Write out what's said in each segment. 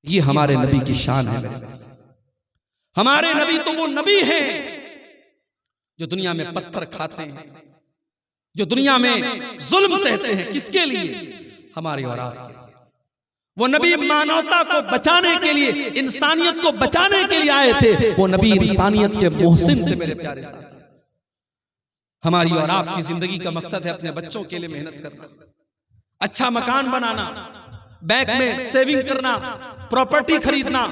ये हमारे नबी की शान है। हमारे नबी तो वो नबी हैं जो दुनिया में पत्थर खाते हैं, जो दुनिया में जुल्म सहते हैं। किसके लिए? हमारे और आपके लिए। वो नबी मानवता को बचाने के लिए, इंसानियत को बचाने के लिए आए थे। वो नबी इंसानियत के मोहसिन थे मेरे प्यारे साथी। हमारी और आपकी जिंदगी का मकसद है अपने बच्चों के लिए मेहनत करना, अच्छा मकान बनाना, बैंक में सेविंग करना, प्रॉपर्टी खरीदना,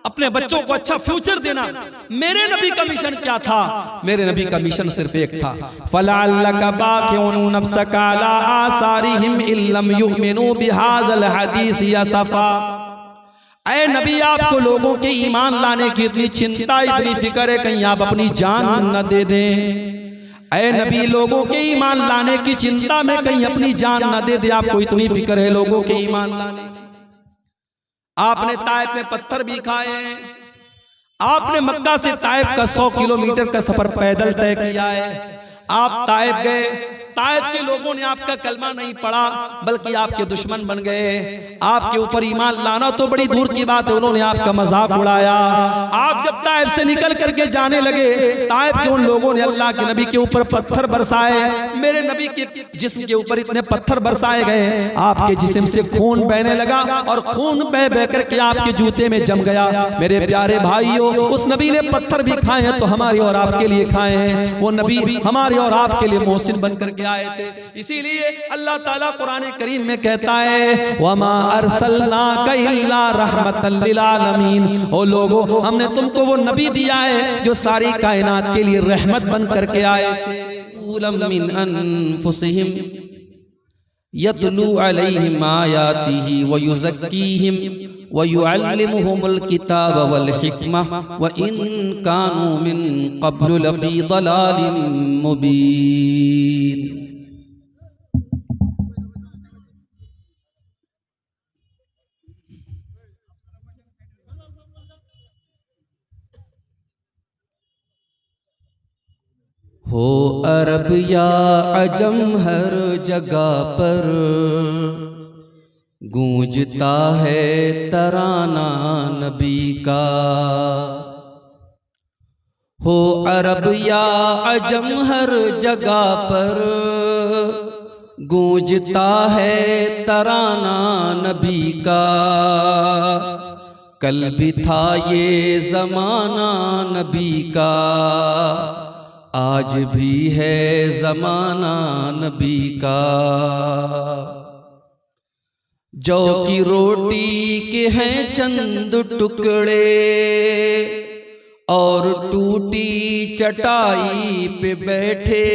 अपने बच्चों को अच्छा फ्यूचर देना। मेरे नबी का मिशन क्या था? मेरे नबी का मिशन सिर्फ एक था, फलअल्लका बाक़िउन नफ्सका अला आसारिहिम इल्लम युमिनू बिहाज़ल हदीस यसफ़ा। ऐ नबी, आपको लोगों के ईमान लाने की इतनी चिंता, इतनी फिक्र है, कहीं आप अपनी जान न दे दें। ऐ नबी, लोगों के ईमान लाने की चिंता में कहीं अपनी जान न दे दे। आपको इतनी फिक्र है लोगों के ईमान लाने की। आपने ताइफ में पत्थर भी खाए, आपने मक्का से ताइफ का 100 किलोमीटर का सफर पैदल तय किया है। आप ताइफ गए, ताइफ के लोगों ने आपका कलमा नहीं पढ़ा, बल्कि आपके दुश्मन बन गए। आपके ऊपर ईमान लाना तो बड़ी दूर की बात है, उन्होंने आपका मजाक उड़ाया। आप जब ताइफ से निकल करके जाने लगे, ताइफ के उन लोगों ने अल्लाह के नबी के ऊपर पत्थर बरसाए। मेरे नबी के जिस्म के ऊपर इतने पत्थर बरसाए गए, आपके जिस्म से खून बहने लगा और खून बह बह करके आपके जूते में जम गया। मेरे प्यारे भाइयों, उस नबी ने पत्थर भी खाए हैं तो हमारे और आपके लिए खाए हैं। वो नबी हमारे और आपके लिए मोहसिन बन करके आए थे। इसीलिए अल्लाह ताला कुरान करीम में कहता है, वमा अरसलनाका इल्ला रहमतल लिल आलमीन। ओ लोगो, हमने तुमको वो नबी दिया है जो सारी कायनात के लिए रहमत बन करके आए थे। उलम मिन अनफुसिहिम यतलू अलैहिम आयातिही व युज़क्कीहिम व युअल्लिमुहुमुल किताब वल हिकमह व इन कानू मिन क़ब्लु लफ़ी ज़लालिम मुबीन। हो अरब या अजम, हर जगह पर गूंजता है तराना नबी का। हो अरब या अजम, हर जगह पर गूंजता है तराना नबी का। कल भी था ये ज़माना नबी का, आज भी है ज़माना नबी का। जौ की रोटी के हैं चंद टुकड़े और टूटी चटाई पे बैठे।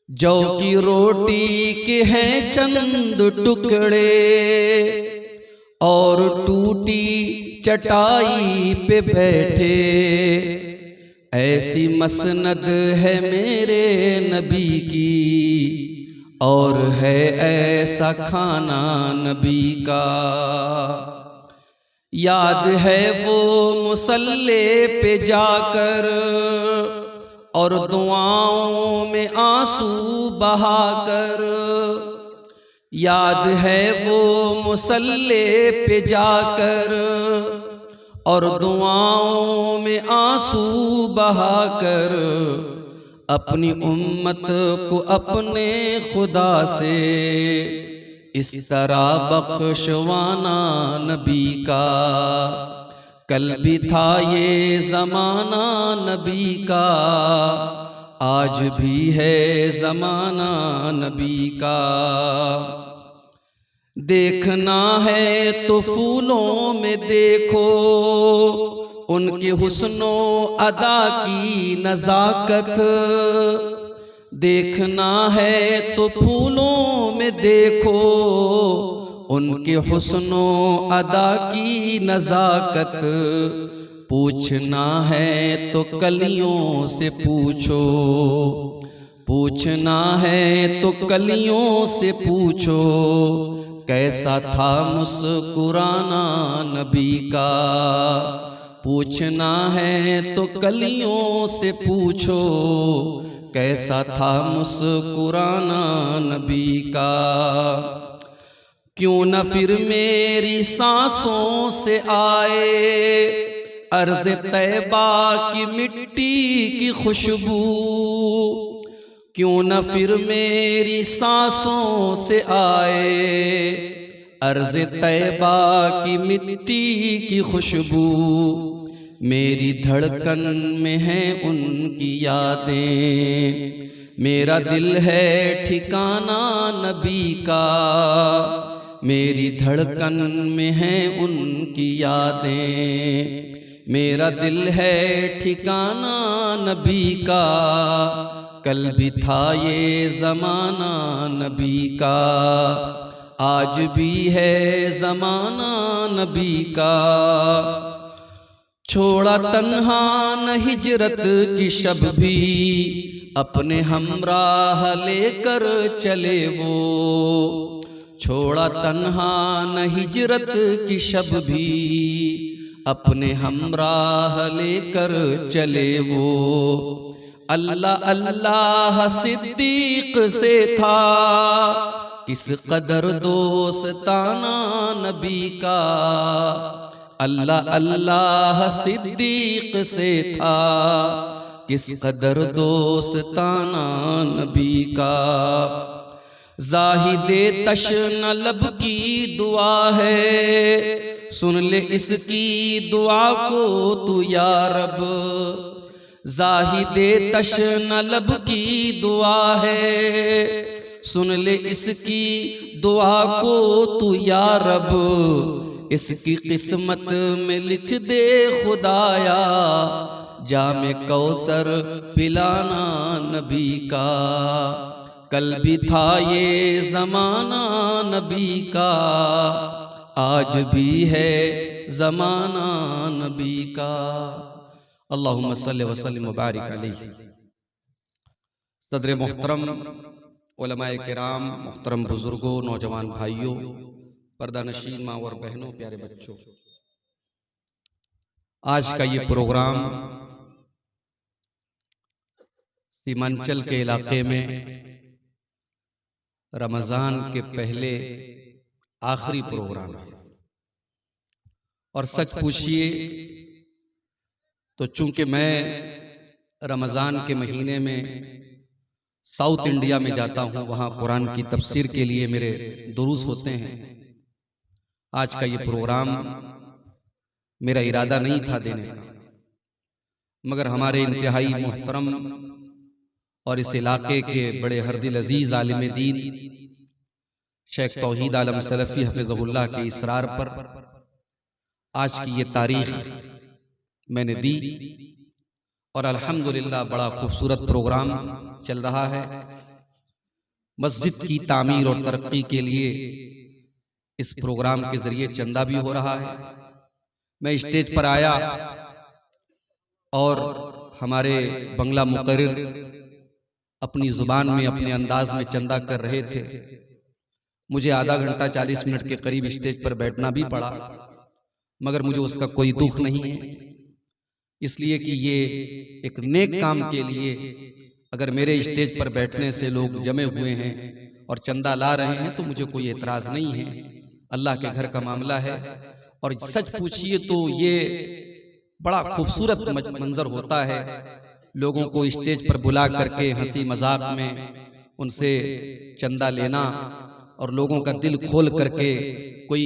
जौ की रोटी के हैं चंद टुकड़े और टूटी चटाई पे बैठे। ऐसी मसनद है मेरे नबी की और है ऐसा खाना नबी का। याद है वो मुसल्ले पे जाकर और दुआओं में आंसू बहाकर। याद है वो मुसल्ले पे जाकर और दुआओं में आंसू बहाकर अपनी उम्मत को अपने खुदा से इस तरह बख्शवाना नबी का। कल भी था ये ज़माना नबी का, आज भी है ज़माना नबी का। देखना है तो फूलों में देखो उनके हुस्नो अदा की नज़ाकत। देखना है तो फूलों में देखो उनके हुस्नो अदा की नज़ाकत। पूछना है तो कलियों से पूछो, पूछना है तो कलियों से पूछो कैसा था मुस्कुराना नबी का। पूछना है तो कलियों से पूछो कैसा था मुस्कुराना नबी का। क्यों न फिर मेरी सांसों से आए अर्ज़ तैबा की मिट्टी की खुशबू, क्यों न फिर मेरी सांसों से आए अर्ज़ तैबा की मिट्टी की खुशबू। मेरी धड़कन में है उनकी यादें, मेरा दिल है ठिकाना नबी का। मेरी धड़कन में है उनकी यादें, मेरा दिल है ठिकाना नबी का। कल भी था ये ज़माना नबी का, आज भी है ज़माना नबी का। छोड़ा तन्हा न हिजरत की शब भी, अपने हमराह लेकर चले वो। छोड़ा तन्हा न हिजरत की शब भी, अपने हमराह लेकर चले वो। अल्लाह अल्लाह सिद्दीक से था, किस कदर दोस्ताना नबी का। अल्लाह अल्लाह सिद्दीक से था, किस कदर दोस्ताना नबी का। ज़ाहिदे तश्न लब की दुआ है, सुन ले इसकी दुआ को तू या रब। ज़ाहिदे तश्न लब की दुआ है, सुन ले इसकी दुआ को तू या रब। इसकी किस्मत में लिख दे खुदाया, जामे कौसर पिलाना नबी का। कल भी था ये ज़माना नबी का, आज भी है ज़माना नबी का। अल्लाहुम्मा सल्लि व सल्लिम व बारिक अलैहि। सदर मोहतरम, उलमाए किराम, मोहतरम बुजुर्गों, नौजवान भाइयों, पर्दा नशीन माँ और बहनों, प्यारे बच्चों, आज का ये प्रोग्राम सीमांचल के इलाके में रमज़ान के पहले आखिरी प्रोग्राम है। और सच पूछिए तो चूंकि मैं रमज़ान के महीने में साउथ इंडिया में जाता हूँ, वहाँ कुरान की तफसीर के लिए मेरे दुरूस होते हैं। आज का ये प्रोग्राम मेरा इरादा नहीं था देने का, मगर हमारे इंतहाई मोहतरम और इस इलाके के बड़े हरदिल अजीज आलिम दीन शेख तौहीद आलम सलफ़ी हफ़िज़हुल्लाह के इसरार पर आज की ये तारीख मैंने दी। और अल्हम्दुलिल्लाह बड़ा खूबसूरत प्रोग्राम चल रहा है। मस्जिद की तामीर और तरक्की के लिए इस प्रोग्राम के जरिए चंदा भी हो रहा है। मैं स्टेज पर आया और हमारे बंगला मुकर्रिर अपनी जुबान में, अपने अंदाज में चंदा कर रहे थे। मुझे आधा घंटा 40 मिनट के करीब स्टेज पर बैठना भी पड़ा, मगर मुझे उसका कोई दुख नहीं है, इसलिए कि ये एक नेक काम के लिए अगर मेरे स्टेज पर बैठने से लोग जमे हुए हैं और चंदा ला रहे हैं तो मुझे कोई एतराज नहीं है। अल्लाह के घर का मामला है। और सच पूछिए तो ये बड़ा खूबसूरत मंजर होता है, लोगों को स्टेज पर बुला करके हंसी मजाक में उनसे चंदा लेना और लोगों का दिल खोल करके कोई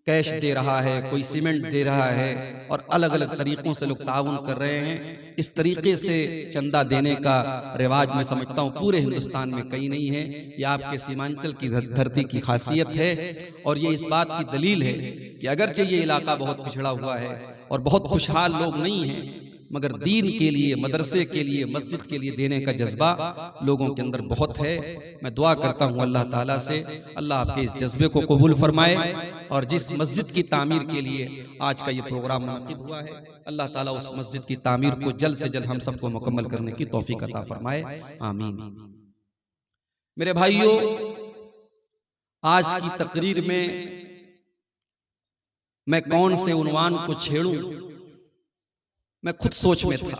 कैश दे रहा है, कोई सीमेंट दे रहा है और अलग अलग तरीकों से लोग ताउन कर रहे हैं। इस तरीके से चंदा देने का रिवाज मैं समझता हूँ पूरे हिंदुस्तान में कहीं नहीं है। ये आपके सीमांचल की धरती की खासियत है और ये इस बात की दलील है कि अगरचे ये इलाका बहुत पिछड़ा हुआ है और बहुत खुशहाल लोग नहीं हैं, मगर दीन के लिए, मदरसे के लिए, मस्जिद के लिए देने का जज्बा लोगों के अंदर बहुत है। मैं दुआ करता हूँ अल्लाह ताला से, अल्लाह आपके इस जज्बे को कबूल फरमाए। और जिस मस्जिद की तामीर के लिए आज का ये प्रोग्राम मुनक़िद हुआ है, अल्लाह ताला उस मस्जिद की तामीर को जल्द से जल्द हम सबको मुकम्मल करने की तौफीक अता फरमाए, आमीन। मेरे भाइयों, आज की तकरीर में मैं कौन से उन्वान को छेड़ूं, मैं खुद सोच में था।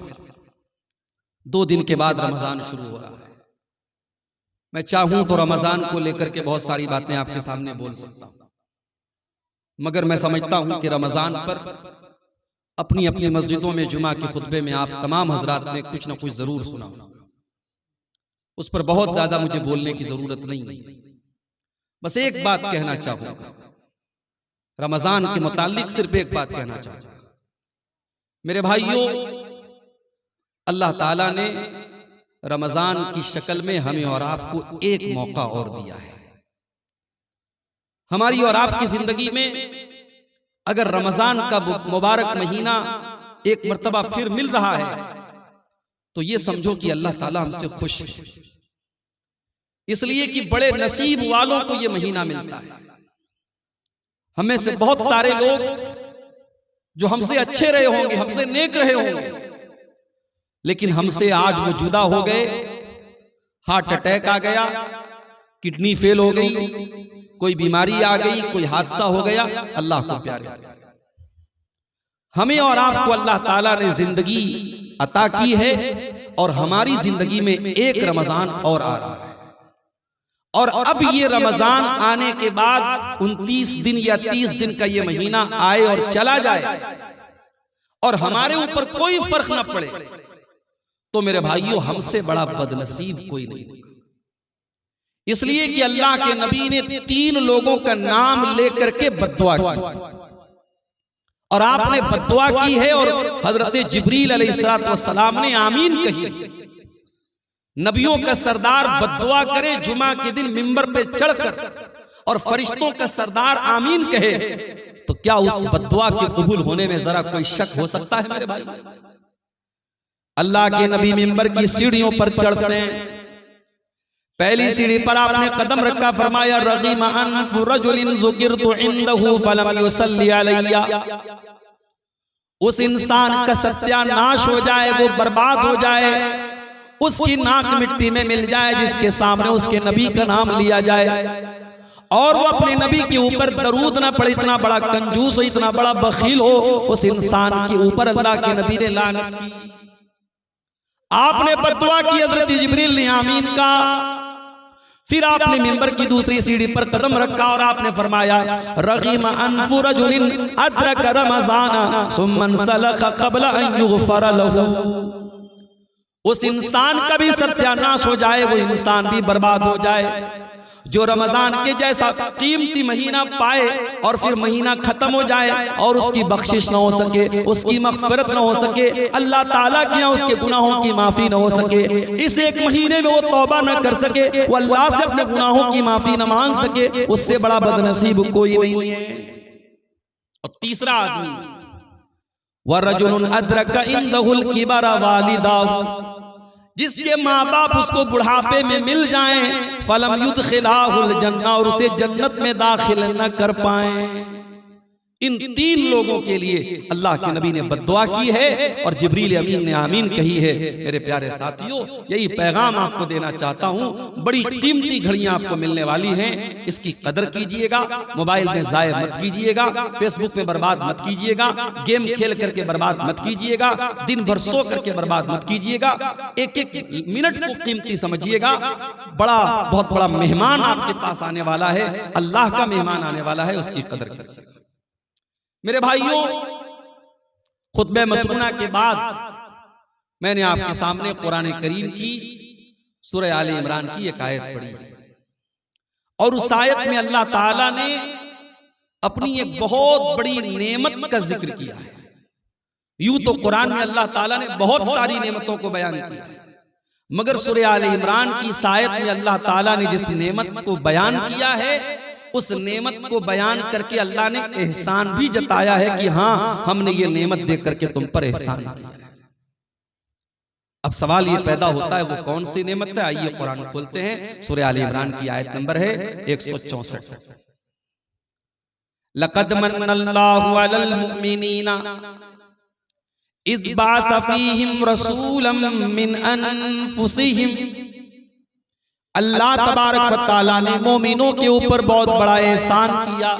2 दिन के बाद रमजान शुरू हो रहा है। मैं चाहूं तो रमजान को लेकर के बहुत सारी बातें आपके सामने बोल सकता हूं, मगर मैं समझता हूं कि रमजान पर अपनी अपनी मस्जिदों में जुमा के खुतबे में आप तमाम हजरात ने कुछ ना कुछ जरूर सुना, उस पर बहुत ज्यादा मुझे बोलने की जरूरत नहीं। बस एक बात कहना चाहूंगा, रमजान के मुतालिक सिर्फ एक बात कहना चाहूंगा। मेरे भाइयों, अल्लाह ताला ने रमजान की शक्ल में हमें और आपको एक मौका और दिया है। हमारी और आपकी जिंदगी में अगर रमजान का मुबारक महीना एक मर्तबा फिर मिल रहा है तो ये समझो कि अल्लाह ताला हमसे खुश है, इसलिए कि बड़े नसीब वालों को ये महीना मिलता है। हमें से बहुत सारे लोग जो हमसे अच्छे रहे होंगे, हमसे नेक रहे होंगे, लेकिन हमसे आज वो जुदा हो गए, हार्ट अटैक आ गया, किडनी फेल हो गई, कोई बीमारी आ गई, कोई हादसा हो गया। अल्लाह को प्यारे, हमें और आपको अल्लाह ताला ने जिंदगी अता की है और हमारी जिंदगी में एक रमजान और आ रहा है। और अब ये रमजान आने के बाद 29 दिन या 30 दिन का ये महीना आए और चला जाए और हमारे ऊपर कोई फर्क ना पड़े, तो मेरे भाइयों हमसे बड़ा बदनसीब कोई नहीं। इसलिए कि अल्लाह के नबी ने 3 लोगों का नाम लेकर के बद्दुआ की और आपने बद्दुआ की है और हजरत जिब्रील अलैहिस्सलाम ने आमीन कही। नबियों का सरदार बद्दुआ करे जुमा के दिन मिंबर पे चढ़कर और फरिश्तों का सरदार आमीन कहे, तो क्या उस बद्दुआ के कबूल होने में जरा कोई शक हो सकता है मेरे भाई? अल्लाह के नबी मिंबर की सीढ़ियों पर चढ़ते हैं, पहली सीढ़ी पर आपने कदम रखा, फरमाया रगीम अनफु रजुलिन ज़ुकिरतु इंदहु फलम युसल्ली अलैया। उस इंसान का सत्यानाश हो जाए, वो बर्बाद हो जाए, उसकी नाक मिट्टी में मिल जाए जिसके सामने उसके नबी का नाम लिया जाए और वो अपने नबी के ऊपर दरूद ना पड़े। इतना बड़ा कंजूस हो, इतना बड़ा बखील हो, उस इंसान के ऊपर अल्लाह के नबी ने लानत की। आपने बद्दुआ की, हज़रत जिब्रील ने आमीन का। फिर आपने मिंबर की दूसरी सीढ़ी पर कदम रखा और आपने फरमाया रगीम अनफु रजुलिन अदरक रमज़ाना सुम्मन सलख क़ब्ल अन युग़फ़र लहू। उस इंसान का भी सत्यानाश हो जाए, वो इंसान भी बर्बाद हो जाए जो रमजान के जैसा कीमती महीना पाए और फिर महीना खत्म हो जाए और उसकी बख्शिश ना हो सके, उसकी मग़फ़िरत ना हो सके, अल्लाह ताला के यहाँ उसके गुनाहों की माफी ना हो सके, इस एक महीने में वो तौबा ना कर सके, वो अल्लाह से अपने गुनाहों की माफी ना मांग सके, उससे बड़ा बदनसीब कोई नहीं है। और तीसरा आदमी वरजुलुन अदरक इंदहुल किबरा वालिदाहु, जिसके माँ बाप उसको बुढ़ापे में मिल जाएं, फलम युदखिलाहुल जन्नह, और उसे जन्नत में दाखिल न कर पाएं। इन 3 लोगों के लिए अल्लाह के नबी ने बद्दुआ की है और जिब्रील अमीन ने आमीन कही है। मेरे प्यारे साथियों, यही पैगाम आपको देना चाहता हूँ। बड़ी कीमती घड़ियां आपको मिलने वाली हैं, इसकी कदर कीजिएगा। मोबाइल में ज़ाय मत कीजिएगा, फेसबुक में बर्बाद मत कीजिएगा, गेम खेल करके बर्बाद मत कीजिएगा, दिन भर सो करके बर्बाद मत कीजिएगा। एक एक मिनट को कीमती समझिएगा। बहुत बड़ा मेहमान आपके पास आने वाला है, अल्लाह का मेहमान आने वाला है, उसकी कदर कीजिएगा। मेरे भाइयों, खुतबे मसनूना के बाद मैंने आपके सामने कुरान करीम की सूरह आले इमरान की एक आयत पढ़ी और उस आयत में अल्लाह ताला ने अपनी एक बहुत बड़ी नेमत का जिक्र किया है। यूं तो कुरान में अल्लाह ताला ने बहुत सारी नेमतों को बयान किया है, मगर सूरह आले इमरान की इस आयत में अल्लाह ताला ने जिस नेमत को बयान किया है, उस नेमत को बयान करके अल्लाह ने एहसान भी जताया है कि हाँ, हमने ये नेमत देख करके तुम पर एहसान किया है। अब सवाल ये पैदा होता है वो कौन सी नेमत है? आइए कुरान खोलते हैं। सूरह आले इमरान की आयत नंबर है 164। लक़द मन्नल्लाहु अलल मुमिनीना इज़ बअस फ़ीहिम रसूलन मिन अनफुसिहिम। अल्लाह तबारक व तआला ने मोमिनों के ऊपर बहुत बड़ा एहसान किया।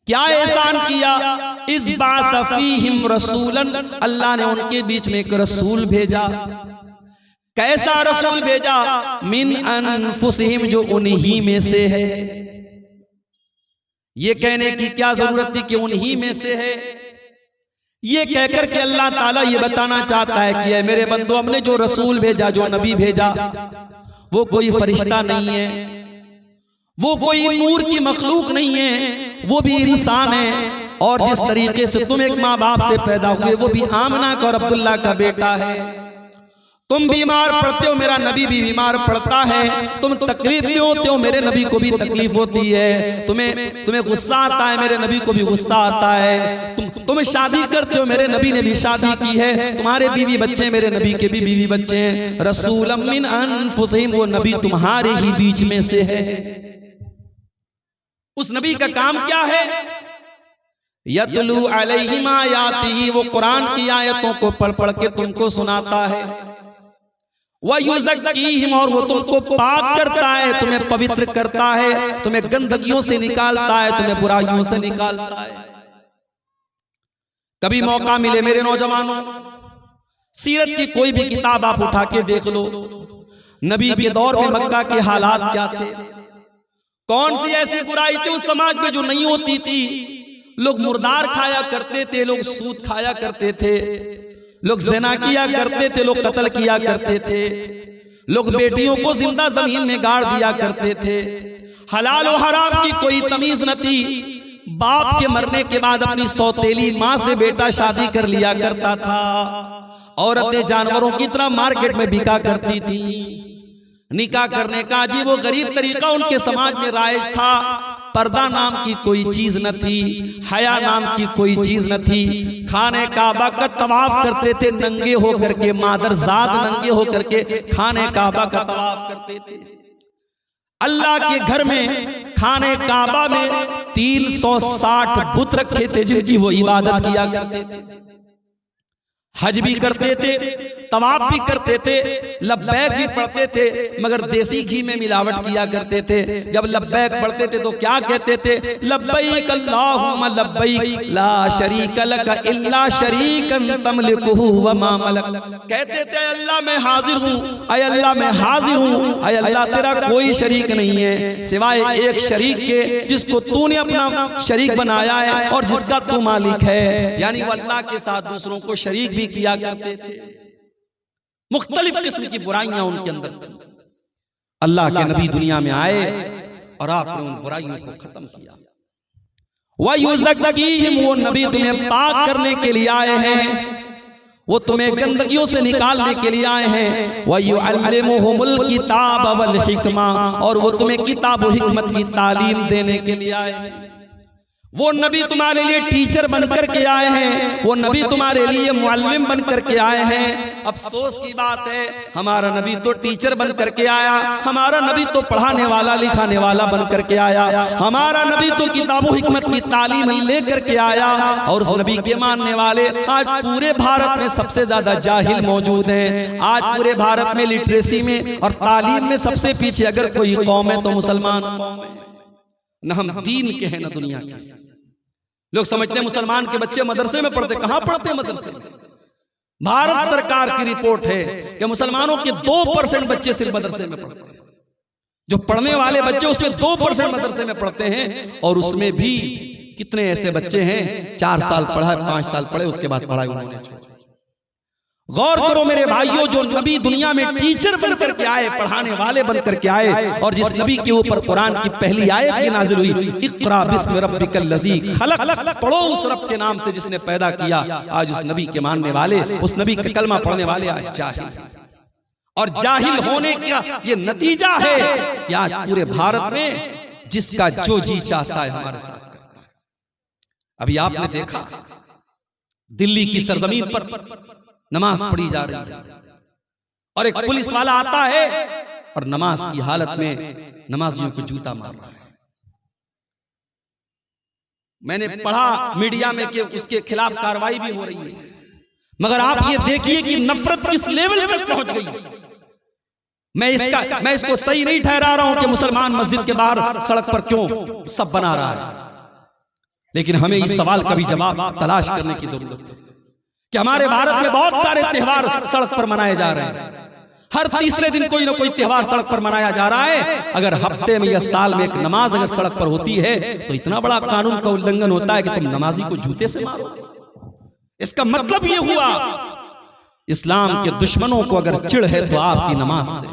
क्या एहसान किया? इस बात फीहिम रसूलन, अल्लाह ने उनके बीच में एक रसूल भेजा। कैसा रसूल भेजा, मिन अनफुसिहिम, जो उन्हीं में से है। ये कहने की क्या जरूरत थी कि उन्हीं में से है। ये कहकर के अल्लाह ताला ये बताना चाहता है कि मेरे बंदो, हमने जो रसूल भेजा, जो नबी भेजा, वो कोई फरिश्ता नहीं है, वो कोई नूर की मखलूक नहीं है, वो भी इंसान है। और जिस तरीके से तुम एक माँ बाप से पैदा हुए, वो भी आमना का और अब्दुल्ला का बेटा है। तुम बीमार पड़ते हो, मेरा नबी भी बीमार पड़ता है। तुम तकलीफ में होते हो, मेरे नबी को भी तकलीफ होती है। तुम्हें गुस्सा आता है, मेरे नबी को भी गुस्सा आता है। तुम शादी करते हो, मेरे नबी ने भी शादी की है। तुम्हारे बीवी बच्चे, मेरे नबी के भी बीवी बच्चे हैं। रसूलम मिन अनफुसिहिम, वो नबी तुम्हारे ही बीच में से है। उस नबी का काम क्या है? यतलू अलैहिम आयातिही, वो कुरान की आयतों को पढ़ पढ़ के तुमको सुनाता है। वयुज़क्कीहिम, और वो तुमको पाक करता है, तुम्हें पवित्र करता है, तुम्हें गंदगियों से निकालता है, तुम्हें बुराइयों से निकालता है। कभी मौका मिले मेरे नौजवानों, सीरत की कोई भी किताब आप उठा के देख लो। नबी के दौर में मक्का के हालात क्या थे? कौन सी ऐसी बुराई थी उस समाज में जो नहीं होती थी? लोग मुर्दार खाया करते थे, लोग सूद खाया करते थे, लोग ज़िना किया करते थे, लोग कत्ल किया करते थे, लोग बेटियों को जिंदा जमीन में गाड़ दिया करते थे। हलाल और हराम की कोई तमीज न थी। बाप के मरने के बाद अपनी सौतेली माँ से बेटा शादी कर लिया करता था। औरतें जानवरों की तरह मार्केट में बिका करती थी। निकाह करने का अजीब व गरीब तरीका उनके समाज में राइज था। पर्दा नाम की कोई चीज न थी, हया नाम की कोई चीज न थी। खाने काबा का तवाफ करते थे नंगे होकर के, मादरजाद नंगे होकर के खाने काबा का तवाफ करते थे। अल्लाह के घर में खाने काबा में 360 बुत रखे थे जिनकी वो इबादत किया करते थे। हज भी करते थे, तवाफ भी करते थे, लब्बैक भी पढ़ते थे, मगर देसी घी में मिलावट किया करते थे। जब लब्बैक पढ़ते थे तो क्या कहते थे? लब्बैक अल्लाहुम्मा लब्बैक ला शरीक लक इल्ला शरीकन तमलिकुहु व मा मलक। कहते थे अल्लाह मैं हाजिर हूँ, अय अल्लाह मैं हाजिर हूँ, अय अल्लाह तेरा कोई शरीक नहीं है सिवाय एक शरीक के, जिसको तूने अपना शरीक बनाया है और जिसका तू मालिक है। यानी वो अल्लाह के साथ दूसरों को शरीक भी किया करते थे। मुख्तलिफ किस्म की बुराइयां उनके अंदर थी। अल्लाह के नबी दुनिया में आए और आपने उन बुराइयों को खत्म किया। वयुज़क्कीहिम, वो नबी तुम्हें पाक करने के लिए आए हैं, वो तुम्हें गंदगियों से निकालने के लिए आए हैं। वयुअल्लिमुहुमुल किताब वल हिकमा, और वो तुम्हें किताब और हिकमत की तालीम देने के लिए आए हैं। वो नबी तुम्हारे लिए टीचर बनकर के आए हैं, वो नबी तुम्हारे लिए मुअल्लिम बनकर के आए हैं। अफसोस की बात है, हमारा नबी तो टीचर बनकर के आया, हमारा नबी तो पढ़ाने वाला लिखाने वाला बनकर के आया, हमारा नबी तो किताबों हिकमत की तालीम लेकर के आया। और उस नबी के मानने वाले आज पूरे भारत में सबसे ज्यादा जाहिल मौजूद हैं। आज पूरे भारत में लिटरेसी में और तालीम में सबसे पीछे अगर कोई कौम है तो मुसलमान कौम है। न हम दीन के हैं न दुनिया के। लोग समझते हैं मुसलमान के बच्चे मदरसे में पढ़ते, कहां पढ़ते हैं मदरसे में? भारत सरकार की रिपोर्ट है कि मुसलमानों के 2% बच्चे सिर्फ मदरसे में पढ़ते हैं। जो पढ़ने वाले बच्चे उसमें 2% मदरसे में पढ़ते हैं। और उसमें भी कितने ऐसे बच्चे हैं 4 साल पढ़ा, 5 साल पढ़े, उसके बाद पढ़ाई उन्होंने छोड़ी। गौर करो मेरे भाइयों, जो नबी दुनिया में टीचर बनकर के आए, पढ़ाने वाले बनकर के आए, और जिस नबी के ऊपर कुरान की पहली आयत की नाज़िल हुई, इक़रा बिस्मि रब्बिकल लज़ी खलक़, पढ़ो उस रब के नाम से जिसने पैदा किया। आज उस नबी के मानने वाले, उस नबी का कलमा पढ़ने वाले आज जाहिल, और जाहिल होने का ये नतीजा है कि आज पूरे भारत में जिसका जो जी चाहता है हमारे साथ करता है। अभी आपने देखा दिल्ली की सरजमीन पर नमाज पढ़ी जा रही है और एक पुलिस वाला आता है और नमाज की हालत में नमाजियों को जूता मार रहा है। मैंने पढ़ा मीडिया में कि उसके खिलाफ कार्रवाई भी हो रही है, मगर आप ये देखिए कि नफरत किस लेवल तक पहुंच गई। मैं इसको सही नहीं ठहरा रहा हूं कि मुसलमान मस्जिद के बाहर सड़क पर क्यों सब बना रहा है, लेकिन हमें इस सवाल का भी जवाब तलाश करने की जरूरत है कि हमारे भारत में बहुत सारे त्योहार सड़क पर मनाए जा रहे हैं। हर तीसरे दिन कोई ना कोई त्योहार सड़क पर मनाया जा रहा है। अगर हफ्ते में या साल में एक नमाज अगर सड़क पर होती है तो इतना बड़ा कानून का उल्लंघन होता है कि तुम नमाजी को जूते से मारोगे। इसका मतलब ये हुआ इस्लाम के दुश्मनों को अगर चिढ़ है तो आपकी नमाज से,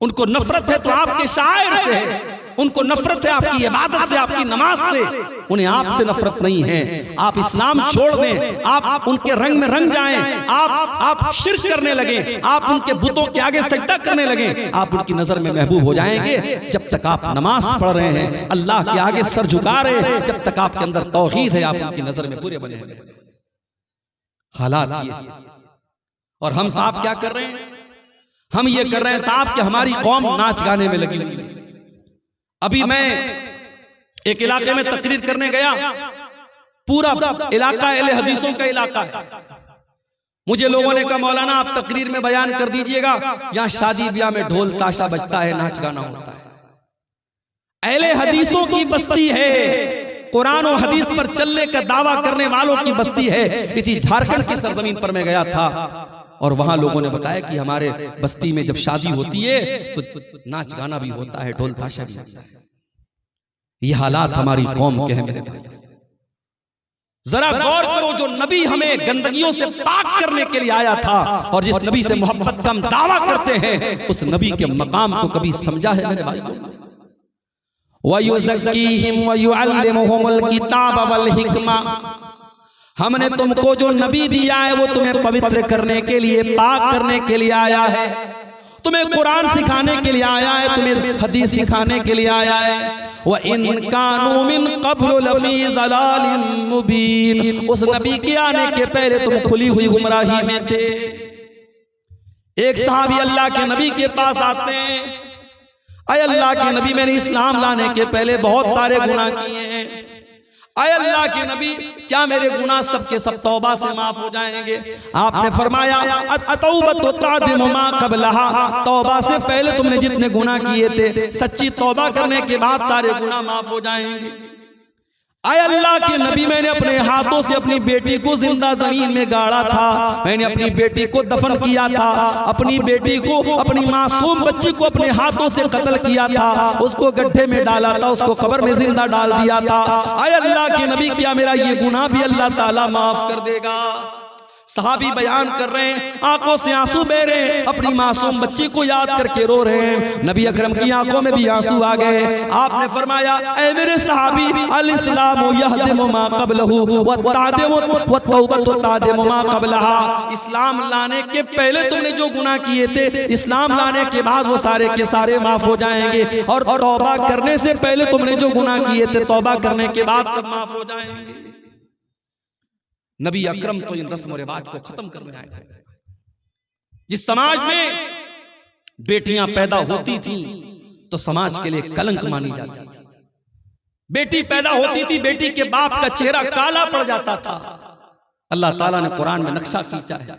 उनको नफरत है तो आपके शायर से है, उनको नफरत है आपकी इबादत से, आपकी नमाज से, उन्हें आपसे नफरत नहीं है। आप इस्लाम छोड़ दें, आप उनके रंग में रंग जाएं, आप शिर्क करने लगे, आप उनके बुतों के आगे सजदा करने लगे, आप उनकी नजर में महबूब हो जाएंगे। जब तक आप नमाज पढ़ रहे हैं, अल्लाह के आगे सर झुका रहे हैं, जब तक आपके अंदर तौहीद है, आप उनकी नजर में बुरे बने हैं। हालात ये, और हम साहब क्या कर रहे हैं? हम ये कर रहे हैं साहब कि हमारी कौम नाच गाने में लगी हुई है। अभी मैं एक इलाके में तकरीर करने गया, पूरा इलाका अहले हदीसों का इलाका है। मुझे लोगों ने कहा मौलाना आप तकरीर में बयान कर दीजिएगा, यहां शादी ब्याह में ढोल ताशा बजता है, नाच गाना होता है। अहले हदीसों की बस्ती है, कुरान और हदीस पर चलने का दावा करने वालों की बस्ती है। इसी झारखंड की सरजमीन पर मैं गया था और वहां लोगों ने बताया कि हमारे बस्ती में जब शादी होती है तो नाच गाना भी होता है, ढोल ताशा भी होता है। ये हालात हमारी कौम के हैं मेरे भाई। जरा गौर करो, जो नबी हमें गंदगियों से पाक करने के लिए आया था और जिस नबी से मोहब्बत का हम दावा करते हैं, उस नबी के मकाम को कभी समझा है मेरे भाई? वयुज़क्कीहिम वयुअल्लिमुहुमुल किताब वल हिकमा, हमने तुमको जो नबी दिया है वो तुम्हें पवित्र करने के लिए, पाक करने के लिए आया है, तुम्हें कुरान सिखाने के लिए आया है, तुम्हें हदीस सिखाने के लिए आया है। व इन कानू मिन क़ब्ल लफ़ी ज़लालिन मुबीन, उस नबी के आने के पहले तुम खुली हुई गुमराही में थे। एक सहाबी अल्लाह के नबी के पास आते हैं, अय अल्लाह के नबी मैंने इस्लाम लाने के पहले बहुत सारे गुनाह किए हैं, अय अल्लाह के नबी क्या मेरे गुनाह सब के सब तौबा से माफ हो जाएंगे? आपने फरमाया अतौबतु तादिमु मा क़ब्लहा, तौबा से पहले तुमने जितने गुनाह किए थे, सच्ची तौबा करने के बाद सारे गुनाह माफ हो जाएंगे। अय अल्लाह के नबी मैंने अपने हाथों से अपनी बेटी को जिंदा जमीन में गाड़ा था, मैंने अपनी बेटी को दफन किया था, अपनी बेटी को, अपनी मासूम बच्ची को अपने हाथों से कत्ल किया था, उसको गड्ढे में डाला था, उसको कब्र में जिंदा डाल दिया था। अय अल्लाह के नबी क्या मेरा ये गुनाह भी अल्लाह ताला माफ कर देगा? सहाबी बयान कर रहे हैं, आंखों से आंसू बह रहे हैं, अपनी मासूम बच्ची को याद करके रो रहे हैं। नबी अकरम की आंखों में भी आंसू आ गए। आपने फरमाया ऐ मेरे सहाबी, अल इस्लाम यहदिमु मा क़ब्लहु व तादिमु व तौबतु तादिमु मा क़ब्लहा, इस्लाम लाने के पहले तुमने जो गुनाह किए थे, इस्लाम लाने के बाद वो सारे के सारे माफ हो जाएंगे, और तौबा करने से पहले तुमने जो गुनाह किए थे, तौबा करने के बाद सब माफ हो जाएंगे। नबी अकरम तो इन रस्म और रिवाज को खत्म करने आए थे। जिस समाज में बेटियां पैदा होती थी तो समाज के लिए कलंक मानी जाती थी। बेटी पैदा होती थी, बेटी के बाप का चेहरा काला पड़ जाता था। अल्लाह ताला ने कुरान में नक्शा खींचा है,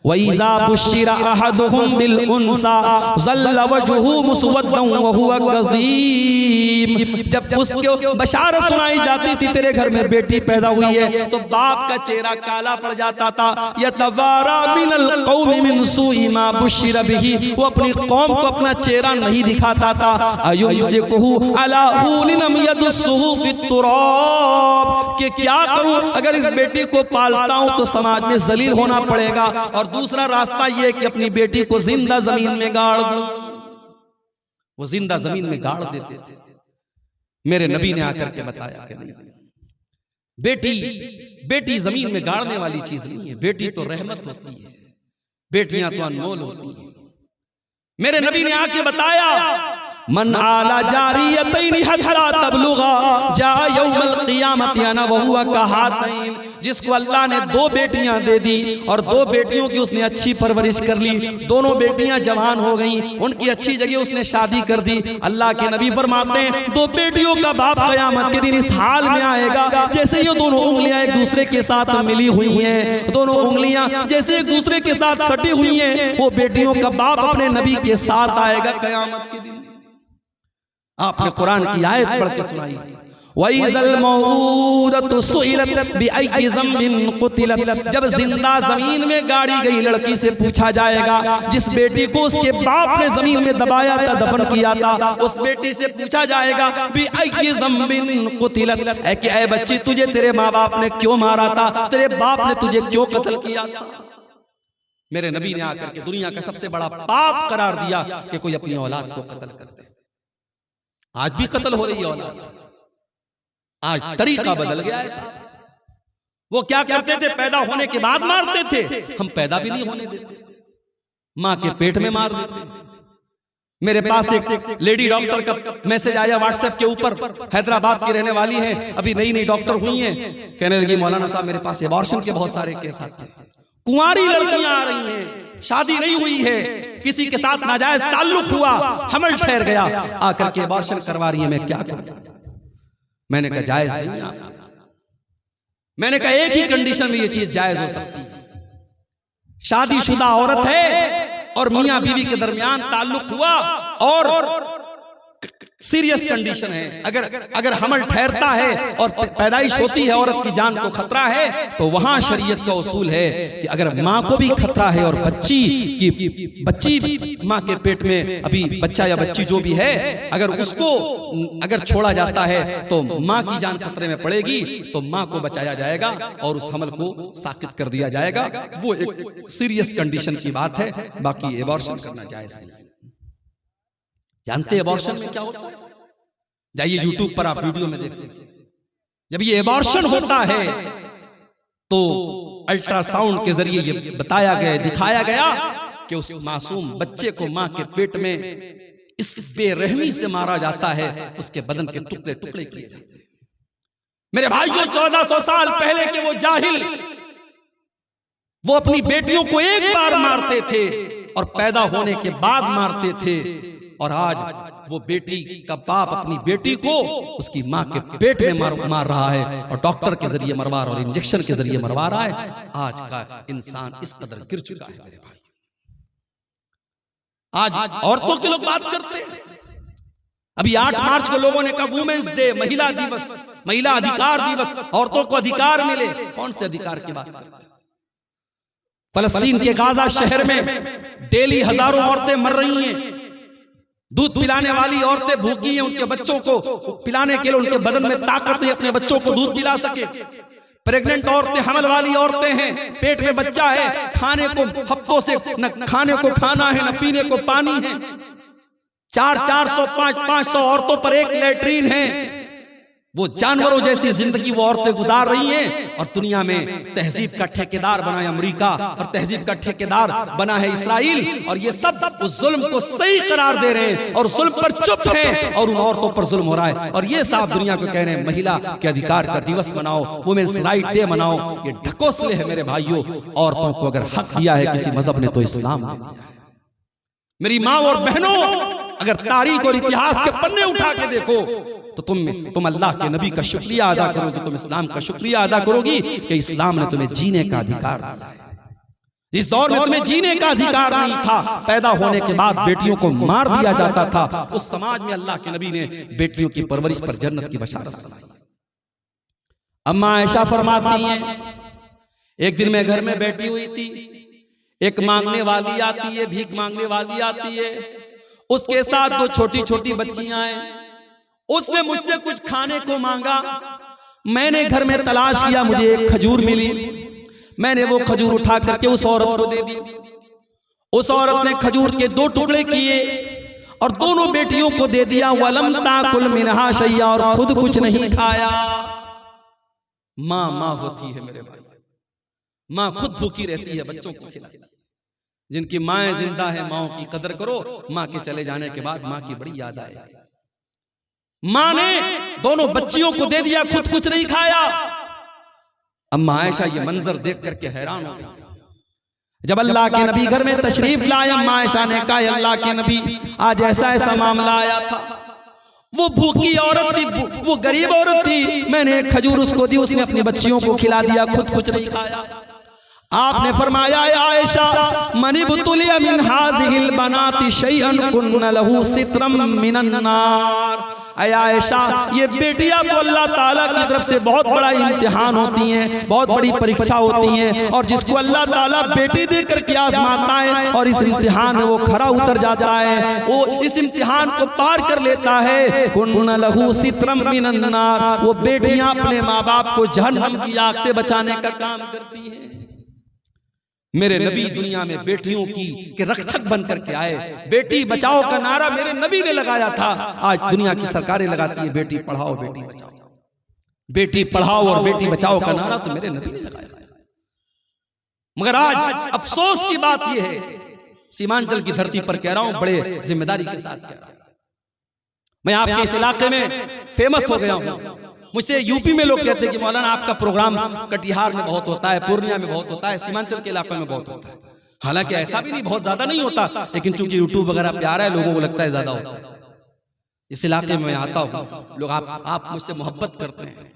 वइज़ा बुश्शिरा अहदुहुम बिल उन्सा ज़ल्ल वजहुहु मुस्वद्दन व हुवा कज़ीम, जब उसको बशारत सुनाई जाती थी तेरे घर में बेटी पैदा हुई है तो बाप का चेहरा काला पड़ जाता था। यतवारा मिनल कौमि मिन सूइ मा बुश्शिरा बिही, वो अपनी कौम को अपना चेहरा नहीं दिखाता था। अयुमसिकुहु अला हूनिन अम यदुस्सुहु फित तुराब, कि क्या करूं अगर इस बेटी को पालता हूं तो समाज में जलील होना पड़ेगा, और दूसरा रास्ता यह कि अपनी बेटी को जिंदा जमीन में गाड़ दूं। वो जिंदा जमीन में गाड़ देते थे। मेरे नबी ने आकर के बताया कि नहीं, बेटी जमीन में गाड़ने वाली चीज नहीं है, बेटी तो रहमत होती है, बेटियां तो अनमोल होती हैं। मेरे नबी ने आके बताया मन आला जारियतैन हत्ता तबलुगा जा यौमल क़ियामत अना व हुवा कहातैन, जिसको अल्लाह ने दो बेटियां दे दी और दो बेटियों की उसने अच्छी परवरिश कर ली, दोनों बेटियां जवान हो गईं, उनकी अच्छी जगह उसने शादी कर दी। अल्लाह के नबी फरमाते हैं दो बेटियों का बाप क़यामत के दिन इस हाल में आएगा जैसे ये दोनों उंगलियां एक दूसरे के साथ मिली हुई हैं, दोनों उंगलियां जैसे एक दूसरे के साथ सटी हुई हैं, वो बेटियों का बाप अपने नबी के साथ आएगा क़यामत के दिन। आपने कुरान की आयत पढ़ के सुनाई, वइज़ल मौऊदतु सुइलत बिअय्यि ज़ंबिन क़ुतिलत, जब जिंदा जमीन में गाड़ी गई लड़की से पूछा जाएगा, जिस बेटी को उसके बाप ने जमीन में दबाया था, दफन किया था, उस बेटी से पूछा जाएगा बिअय्यि ज़ंबिन क़ुतिलत, ऐ कि ऐ बच्ची तुझे तेरे माँ बाप ने क्यों मारा था, तेरे बाप ने तुझे क्यों कत्ल किया था। मेरे नबी ने आकर के दुनिया का सबसे बड़ा पाप करार दिया कि कोई अपनी औलाद को कत्ल कर दे। आज भी कत्ल हो रही है औलाद, आज तरीका बदल गया है। वो क्या करते थे, पैदा होने के बाद मारते थे, हम पैदा भी नहीं होने देते, मां के पेट में मार देते। मेरे पास एक लेडी डॉक्टर का मैसेज आया व्हाट्सएप के ऊपर, हैदराबाद की रहने वाली है, अभी नई नई डॉक्टर हुई हैं, कहने लगी मौलाना साहब मेरे पास एबॉर्शन के बहुत सारे केस आते हैं, कुंवारी लड़कियां आ रही हैं, शादी नहीं हुई है, किसी के साथ नाजायज ताल्लुक हुआ, हमल ठहर गया, आकर के एबॉर्शन करवा रही है, मैं क्या करूं। मैंने कहा जायज नहीं है। मैंने कहा एक ही कंडीशन में ये चीज जायज हो सकती है, शादीशुदा औरत है और मियां बीवी के दरमियान ताल्लुक हुआ और सीरियस कंडीशन है, अगर हमल ठहरता है और पैदाइश होती है, औरत की जान को खतरा है, तो वहां शरीयत का उसूल है कि अगर मां को भी खतरा है और बच्ची मां के पेट में अभी बच्चा या बच्ची जो भी है, अगर छोड़ा जाता है तो मां की जान खतरे में पड़ेगी, तो मां को बचाया जाएगा और उस हमल को साकित कर दिया जाएगा। वो एक सीरियस कंडीशन की बात है, बाकी एबॉर्शन करना जायज नहीं। जानते हैं एबॉर्शन में क्या होता है? जाइए यूट्यूब पर आप वीडियो में देखते हैं, जब ये एबॉर्शन होता है तो अल्ट्रासाउंड के जरिए ये बताया गया, दिखाया गया कि उस मासूम बच्चे को मां के पेट में इस बेरहमी से मारा जाता है, उसके बदन के टुकड़े टुकड़े किए जाते हैं। मेरे भाइयों, 1400 साल पहले के वो जाहिल, वो अपनी बेटियों को एक बार मारते थे और पैदा होने के बाद मारते थे, और आज वो बेटी का बाप अपनी बेटी को उसकी मां के पेट में मार रहा है और डॉक्टर के जरिए मरवा रहा है और इंजेक्शन के जरिए मरवा रहा है। आज का इंसान इस कदर गिर चुका है मेरे भाई। आज औरतों के लोग बात करते हैं, अभी 8 मार्च को लोगों ने कहा वुमेन्स डे, महिला दिवस, महिला अधिकार दिवस, औरतों को अधिकार मिले। कौन से अधिकार की बात करते हैं? फलस्तीन के गाजा शहर में डेली हजारों औरतें मर रही हैं, दूध पिलाने वाली औरतें भूखी हैं, उनके बच्चों को पिलाने के लिए उनके बदन में ताकत नहीं, अपने बच्चों को दूध पिला सके। प्रेग्नेंट औरतें, हमल वाली औरतें हैं, पेट में बच्चा है, खाने को हफ्तों से न खाने को खाना है, न पीने को पानी है। 400, 500 औरतों पर एक लैट्रीन है। वो जानवरों जैसी जिंदगी वो औरतें गुजार रही हैं, और दुनिया में तहजीब का ठेकेदार बना है अमेरिका, और तहजीब का ठेकेदार बना है इसराइल, और ये सब उस जुल्म को सही करार दे रहे हैं और जुल्म पर चुप हैं, और उन औरतों पर जुल्म हो रहा है। और ये साफ दुनिया को कह रहे हैं महिला के अधिकार का दिवस मनाओ, वुमेन्स राइट डे मनाओ। ये ढकोसले है मेरे भाइयों। औरतों को अगर हक दिया है किसी मजहब ने तो इस्लाम ने दिया है। मेरी माँ और बहनों, अगर तारीख और इतिहास के पन्ने उठा के देखो तो तुम अल्लाह के नबी का शुक्रिया अदा करोगे, तुम इस्लाम का शुक्रिया अदा करोगी कि इस्लाम ने तुम्हें जीने का अधिकार दिया है। इस दौर में तुम्हें जीने का अधिकार नहीं था, पैदा होने के बाद बेटियों को मार दिया जाता था। उस समाज में अल्लाह के नबी ने बेटियों की परवरिश पर जन्नत की बशारत सुनाई। अम्मा आयशा फरमाती हैं, एक दिन मैं घर में बैठी हुई थी, एक मांगने वाली आती है, भीख मांगने वाली आती है, उसके साथ 2 छोटी छोटी बच्चियां हैं। उसने मुझसे कुछ खाने को मांगा, मैंने घर में तलाश किया, मुझे एक खजूर मिली, मैंने वो खजूर उठा करके उस औरत को दे दी। उस औरत ने खजूर के 2 टुकड़े किए और दोनों बेटियों को दे दिया। वलम ताकुल मिनहा शैया, और खुद कुछ नहीं खाया। माँ होती है मेरे भाई, माँ खुद भूखी रहती है, बच्चों को खिलाती है। जिनकी माएं जिंदा है, माओ की कदर करो। माँ के चले जाने के बाद माँ की बड़ी याद आएगी। माँ ने दोनों बच्चियों को दे दिया, खुद कुछ नहीं खाया। अम्मा आयशा ये मंजर देख करके हैरान हो गई। जब अल्लाह के नबी घर में तशरीफ लाए, अम्मा आयशा ने कहा, अल्लाह के नबी आज ऐसा ऐसा मामला आया था। वो भूखी औरत थी, वो गरीब औरत थी, मैंने एक खजूर उसको दी, उसने अपनी बच्चियों को खिला दिया, खुद कुछ नहीं खाया। आपने फरमाया, आयशा मनिबतुलिया मिन हाज़िहिल बनाति शैअन कुन्न लहू सित्रम मिनन नार। ऐ आयशा, ये बेटियां तो अल्लाह ताला की तरफ से बहुत बड़ा इम्तिहान होती हैं, बहुत बड़ी परीक्षा होती हैं, और जिसको अल्लाह ताला बेटी देकर के आजमाता है और इस इम्तिहान में वो खरा उतर जाता है, वो इस इम्तिहान को पार कर लेता है, कुन्ना लहू सित्रम मिनन नार, वो बेटियां अपने माँ बाप को जहन्नम की आग से बचाने का काम करती हैं। मेरे नबी दुनिया में बेटियों की के रक्षक बन करके आए। बेटी बचाओ का नारा मेरे नबी ने लगाया था। आज दुनिया की सरकारें लगाती है बेटी पढ़ाओ बेटी बचाओ, बेटी पढ़ाओ और बेटी बचाओ का नारा तो मेरे नबी ने लगाया था। मगर आज अफसोस की बात यह है, सीमांचल की धरती पर कह रहा हूं, बड़े जिम्मेदारी के साथ कह रहा हूं, मैं आपके इस इलाके में फेमस हो गया हूं। मुझसे यूपी में लोग कहते हैं कि मौलाना आपका प्रोग्राम कटिहार में बहुत होता है, पूर्णिया में बहुत होता है, सीमांचल के इलाकों में बहुत होता है। हालांकि ऐसा भी नहीं, बहुत ज्यादा नहीं होता, लेकिन चूंकि यूट्यूब वगैरह पे आ रहा है लोगों को लगता है ज्यादा होता है। इस इलाके में मैं आता हूँ, लोग आप मुझसे मोहब्बत करते हैं,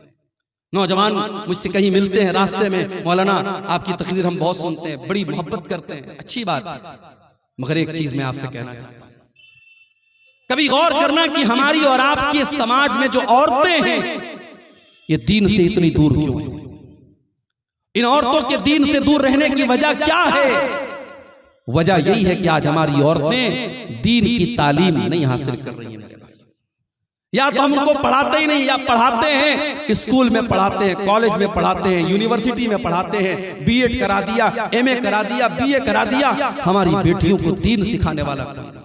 नौजवान मुझसे कहीं मिलते हैं रास्ते में, मौलाना आपकी तकरीर हम बहुत सुनते हैं, बड़ी मोहब्बत करते हैं, अच्छी बात है। मगर एक चीज मैं आपसे कहना चाहता हूँ, कभी गौर करना कि हमारी और आपके समाज में जो औरतें हैं ये दीन से इतनी दूर क्यों है? इन औरतों के दीन से दूर रहने की वजह क्या है? वजह यही है कि आज हमारी औरतें दीन की तालीम नहीं हासिल कर रही हैं मेरे भाई। या तो हम उनको पढ़ाते ही नहीं, या पढ़ाते हैं स्कूल में पढ़ाते हैं, कॉलेज में पढ़ाते हैं, यूनिवर्सिटी में पढ़ाते हैं, बीएड करा दिया, एमए करा दिया, बीए करा दिया, हमारी बेटियों को दीन सिखाने वाला कोई नहीं।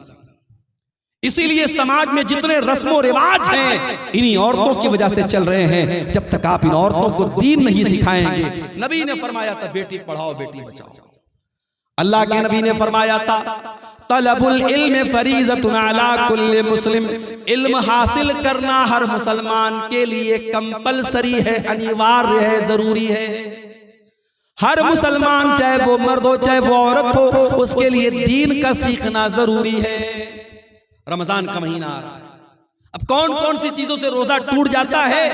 इसीलिए समाज में जितने रस्मों रिवाज हैं इन्हीं औरतों की वजह से चल रहे हैं। जब तक आप इन औरतों को दीन नहीं सिखाएंगे, नबी ने फरमाया था बेटी पढ़ाओ बेटी बचाओ। अल्लाह के नबी ने फरमाया था तलबुल इल्म फरीज़तुन अला कुल्li मुस्लिम, इल्म हासिल करना हर मुसलमान के लिए कंपलसरी है, अनिवार्य है, जरूरी है। हर मुसलमान चाहे वो मर्द हो चाहे वो औरत हो, उसके लिए दीन का सीखना जरूरी है। रमजान का महीना आ रहा है, अब कौन कौन सी चीजों से रोजा टूट जाता है,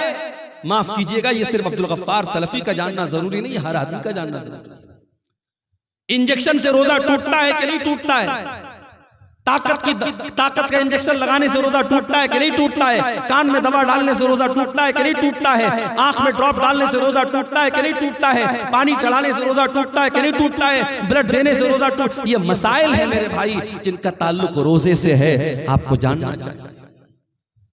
माफ कीजिएगा, ये सिर्फ अब्दुल गफ्फार सलफी का जानना जरूरी नहीं, हर आदमी का जानना जरूरी है। इंजेक्शन से रोजा टूटता है कि नहीं टूटता है? ताकत का इंजेक्शन लगाने से रोजा टूटता है कि नहीं टूटता है? कान में दवा डालने से रोजा टूटता है कि नहीं टूटता है? आंख में ड्रॉप डालने से रोजा टूटता है कि नहीं टूटता है? पानी चढ़ाने से रोजा टूटता है कि नहीं टूटता है? ब्लड देने से रोजा टूट, ये मसाइल है मेरे भाई जिनका ताल्लुक रोजे से है। आपको जानना चाहिए,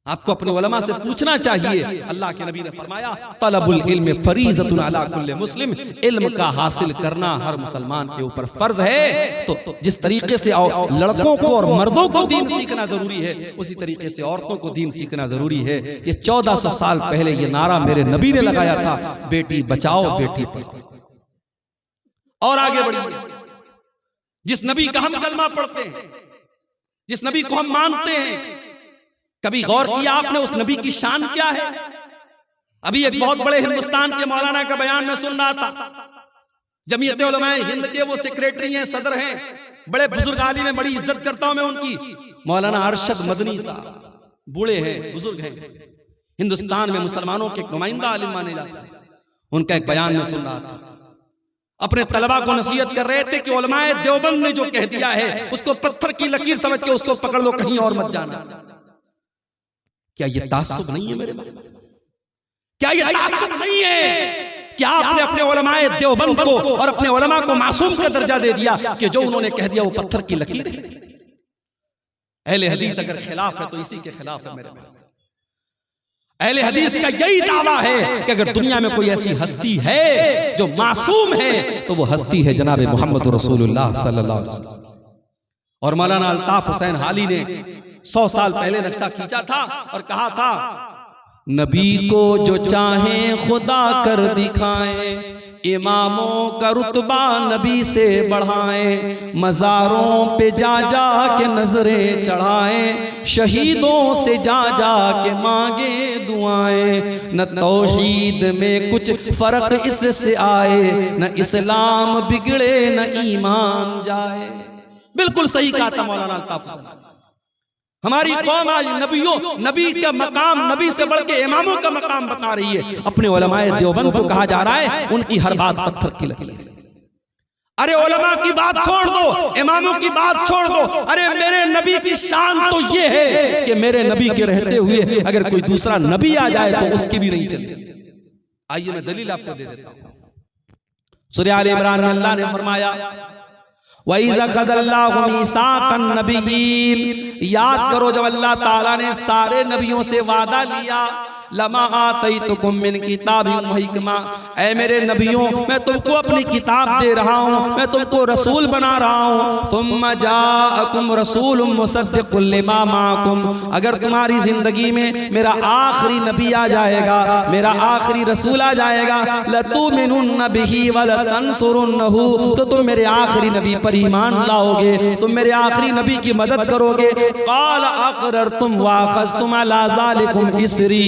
आपको अपने उलमा से पूछना चाहिए। अल्लाह के नबी ने फरमाया तलबुल इल्म फरीज़तुन अला कुल्li मुस्लिम, इल्म का हासिल करना हर मुसलमान के ऊपर फर्ज है। तो जिस तरीके से लड़कों को और मर्दों को दीन सीखना जरूरी है, उसी तरीके से औरतों को दीन सीखना जरूरी है। ये 1400 साल पहले ये नारा मेरे नबी ने लगाया था, बेटी बचाओ बेटी पढ़ाओ। और आगे बढ़िए, जिस नबी का हम कलमा पढ़ते हैं, जिस नबी को हम मानते हैं, कभी गौर किया आपने उस नबी की शान क्या है? अभी एक बहुत बड़े हिंदुस्तान के मौलाना का बयान में सुन रहा था, जमीयत उलमाए हिंद के वो सेक्रेटरी हैं, सदर हैं, बड़े बुजुर्ग आलिम हैं, बड़ी इज्जत करता हूं मैं उनकी, मौलाना अरशद मदनी साहब, बूढ़े हैं, बुजुर्ग हैं, हिंदुस्तान में मुसलमानों के नुमाइंदा आलिम माने जाते हैं। उनका एक बयान में सुन रहा था, अपने तलबा को नसीहत कर रहे थे कि उलमाए देवबंद ने जो कह दिया है उसको पत्थर की लकीर समझ के उसको पकड़ लो, कहीं और मत जाना। क्या ये तासुब नहीं है मेरे भाई? क्या ये तासुब नहीं है कि आपने अपने उलमाए देवबंद को और अपने उलमा को मासूम का दर्जा दे दिया कि जो उन्होंने कह दिया वो पत्थर की लकीर है? अहले हदीस अगर खिलाफ है तो इसी के खिलाफ है मेरे भाई। अहले हदीस का यही दावा है कि अगर दुनिया में कोई ऐसी हस्ती है जो मासूम है तो वो हस्ती है जनाब मोहम्मद रसूलुल्लाह सल्लल्लाहु अलैहि वसल्लम। और मौलाना अल्ताफ हुसैन हाली ने 100 साल पहले नक्शा खींचा था और कहा था, नबी को जो चाहे खुदा कर दिखाए, इमामों का रुतबा नबी से बढ़ाएं, मज़ारों पे जा जा के नजरें चढ़ाएं, शहीदों से जा जा के मांगे दुआएं, न तौहीद में कुछ फर्क इससे आए, न इस्लाम बिगड़े न ईमान जाए। बिल्कुल सही कहा था मौलाना अल्ताफ हुसैन। हमारी कौम आज नबी का मकाम, नबी से बढ़ के इमामों का मकाम बता रही है। अपने उलमाए देवबंद को कहा जा रहा है उनकी हर बात पत्थर की लकीर है। अरे उलमा की बात छोड़ दो, इमामों की बात छोड़ दो, अरे मेरे नबी की शान तो ये है कि मेरे नबी के रहते हुए अगर कोई दूसरा नबी आ जाए तो उसकी भी नहीं चलती। आइए मैं दलील आपको दे देता हूं। सूरह आल इमरान में अल्लाह ने फरमाया वइज़ ख़ज़ल्लाहु मीसाक़न नबिय्यीन, याद करो जब अल्लाह ताला ने सारे नबियों से वादा लिया, लमा आतैतुकुम मिन किताबिन व हिकमा, ऐ मेरे नबियों मैं तुमको अपनी किताब दे रहा हूँ, मैं तुमको रसूल बना रहा हूँ। सुम्मा जाअकुम रसूलुम मुसद्दिक़ुन लिमा माअकुम, अगर तुम्हारी जिंदगी में मेरा आखिरी नबी आ जाएगा, मेरा आखिरी रसूल आ जाएगा, लतुमिनुन्न बिही व लतंसुरुन्नहु, तो तुम मेरे आखिरी नबी पर ईमान लाओगे, तुम मेरे आखिरी नबी की मदद करोगे। क़ाल अक़ररतुम व अख़ज़्तुम अला ज़ालिकुम इसरी,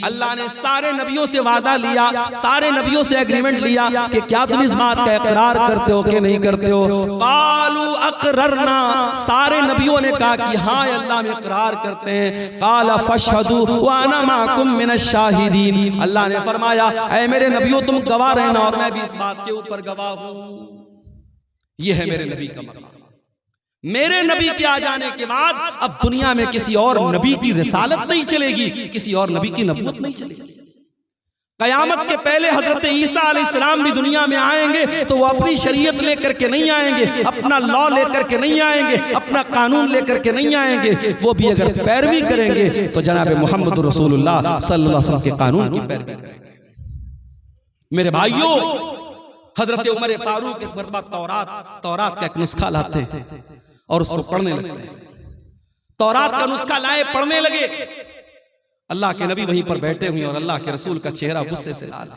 अल्लाह ने सारे नबियों से वादा लिया, सारे नबियों से एग्रीमेंट लिया कि क्या तुम इस बात का इकरार करते हो कि नहीं करते हो। क़ालू अक़ररना, सारे नबियों ने कहा कि हाँ अल्लाह हम इकरार करते हैं। क़ाल फ़शहदू व अना माकुम मिनश शाहिदीन, अल्लाह ने फरमाया ऐ मेरे नबियों तुम गवाह रहना और मैं भी इस बात के ऊपर गवाह हूं। यह है मेरे नबी का मकाम। मेरे नबी के आ जाने के बाद अब दुनिया में किसी और नबी की रिसालत नहीं चलेगी, किसी और नबी की नबूवत नहीं चलेगी। कयामत के पहले हजरत ईसा अलैहिस्सलाम भी दुनिया में आएंगे तो वो अपनी शरीयत लेकर के नहीं आएंगे, अपना लॉ लेकर के नहीं आएंगे, अपना कानून लेकर के नहीं आएंगे। वो भी अगर पैरवी करेंगे तो जनाब मोहम्मद रसूलुल्लाह सल्लल्लाहु अलैहि वसल्लम के कानून की पैरवी करेंगे। मेरे भाइयों, हजरत उमर फारूक एक मरतबा तौरात का एक नुस्खा लाते हैं और उसको पढ़ने लगते हैं। तौरात का नुस्खा लाए, पढ़ने लगे। अल्लाह के नबी वहीं पर बैठे हुए और अल्लाह के रसूल का चेहरा गुस्से से लाल।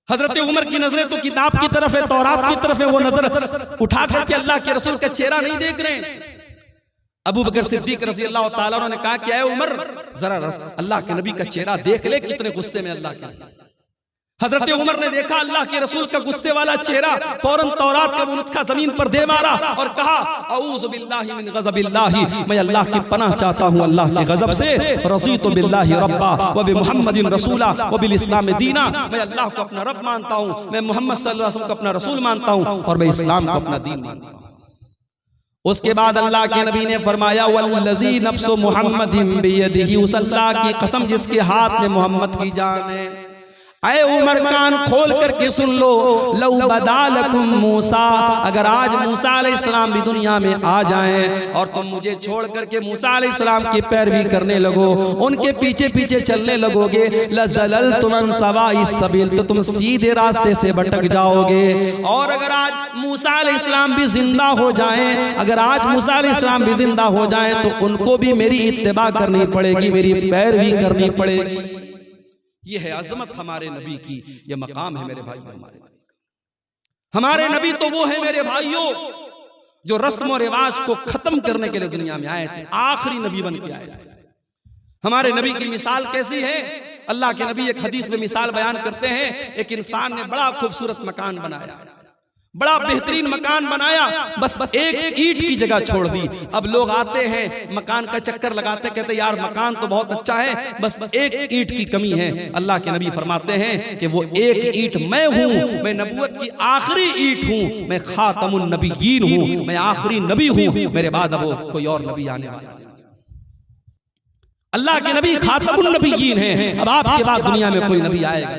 हजरत उमर की नजरें तो किताब की तरफ है, तौरात की तरफ है, वो नजर उठा करके अल्लाह के रसूल का चेहरा नहीं देख रहे। अबू बकर सिद्दीक रज़ी अल्लाह ताला ने कहा कि ऐ उमर जरा अल्लाह के नबी का चेहरा देख ले, कितने गुस्से में अल्लाह के। हजरत उमर ने देखा अल्लाह के रसूल का गुस्से वाला चेहरा, फौरन तौरात का वो नुस्खा जमीन पर दे मारा और कहा औज़ु बिल्लाहि मिन गज़बिल्लाहि, मैं अल्लाह की पनाह चाहता हूँ अल्लाह के गजब से। रज़ीतु बिल्लाहि रब्बा व बि मुहम्मदिन रसूला व बिल इस्लाम दीना, मैं अल्लाह को अपना रब मानता हूँ, मैं मोहम्मद सल्लल्लाहु अलैहि वसल्लम को अपना रसूल मानता हूँ और मैं इस्लाम को अपना दीन मानता हूँ। उसके बाद अल्लाह के नबी ने फरमाया वल्लज़ी नफ्सु मुहम्मदिन बियदिही, उस अल्लाह की कसम जिसके हाथ में मोहम्मद की जान है। ऐ उमर कान खोल करके सुन लो, लौ बदालकुम मूसा, अगर आज मूसा अलैहिस्सलाम भी दुनिया में आ जाएं और तुम मुझे छोड़ करके मूसा अलैहिस्सलाम की पैरवी करने लगो, उनके पीछे पीछे चलने लगोगे, लज़ललतुम अन सवाइस सबील, तो तुम सीधे रास्ते से भटक जाओगे। और अगर आज मूसा अलैहिस्सलाम भी जिंदा हो जाएं, अगर आज मूसा अलैहिस्सलाम भी जिंदा हो जाएं तो उनको भी मेरी इत्तिबा करनी पड़ेगी, मेरी पैरवी करनी पड़ेगी। ये है अजमत हमारे नबी की, ये मकाम है मेरे भाइयों हमारे नबी का। हमारे नबी तो वो है मेरे भाइयों जो रस्म और रिवाज को खत्म करने के लिए दुनिया में आए थे, आखिरी नबी बन के आए थे। हमारे नबी की मिसाल कैसी है? अल्लाह के नबी एक हदीस में मिसाल बयान करते हैं, एक इंसान ने बड़ा खूबसूरत मकान बनाया, बड़ा बेहतरीन मकान बनाया, बस एक ईंट की जगह छोड़ दी। अब लोग आते हैं मकान का चक्कर लगाते, कहते यार मकान तो बहुत अच्छा है, बस एक ईंट की कमी है। अल्लाह के नबी फरमाते हैं कि वो एक ईंट मैं हूँ, मैं नबूवत की आखिरी ईंट हूँ, मैं खातमुन नबिय्यीन हूँ, मैं आखिरी नबी हूँ, मेरे बाद अब कोई और नबी आने वाला है। अल्लाह के नबी खातमुन नबिय्यीन हैं, अब आपके बाद दुनिया में कोई नबी आएगा।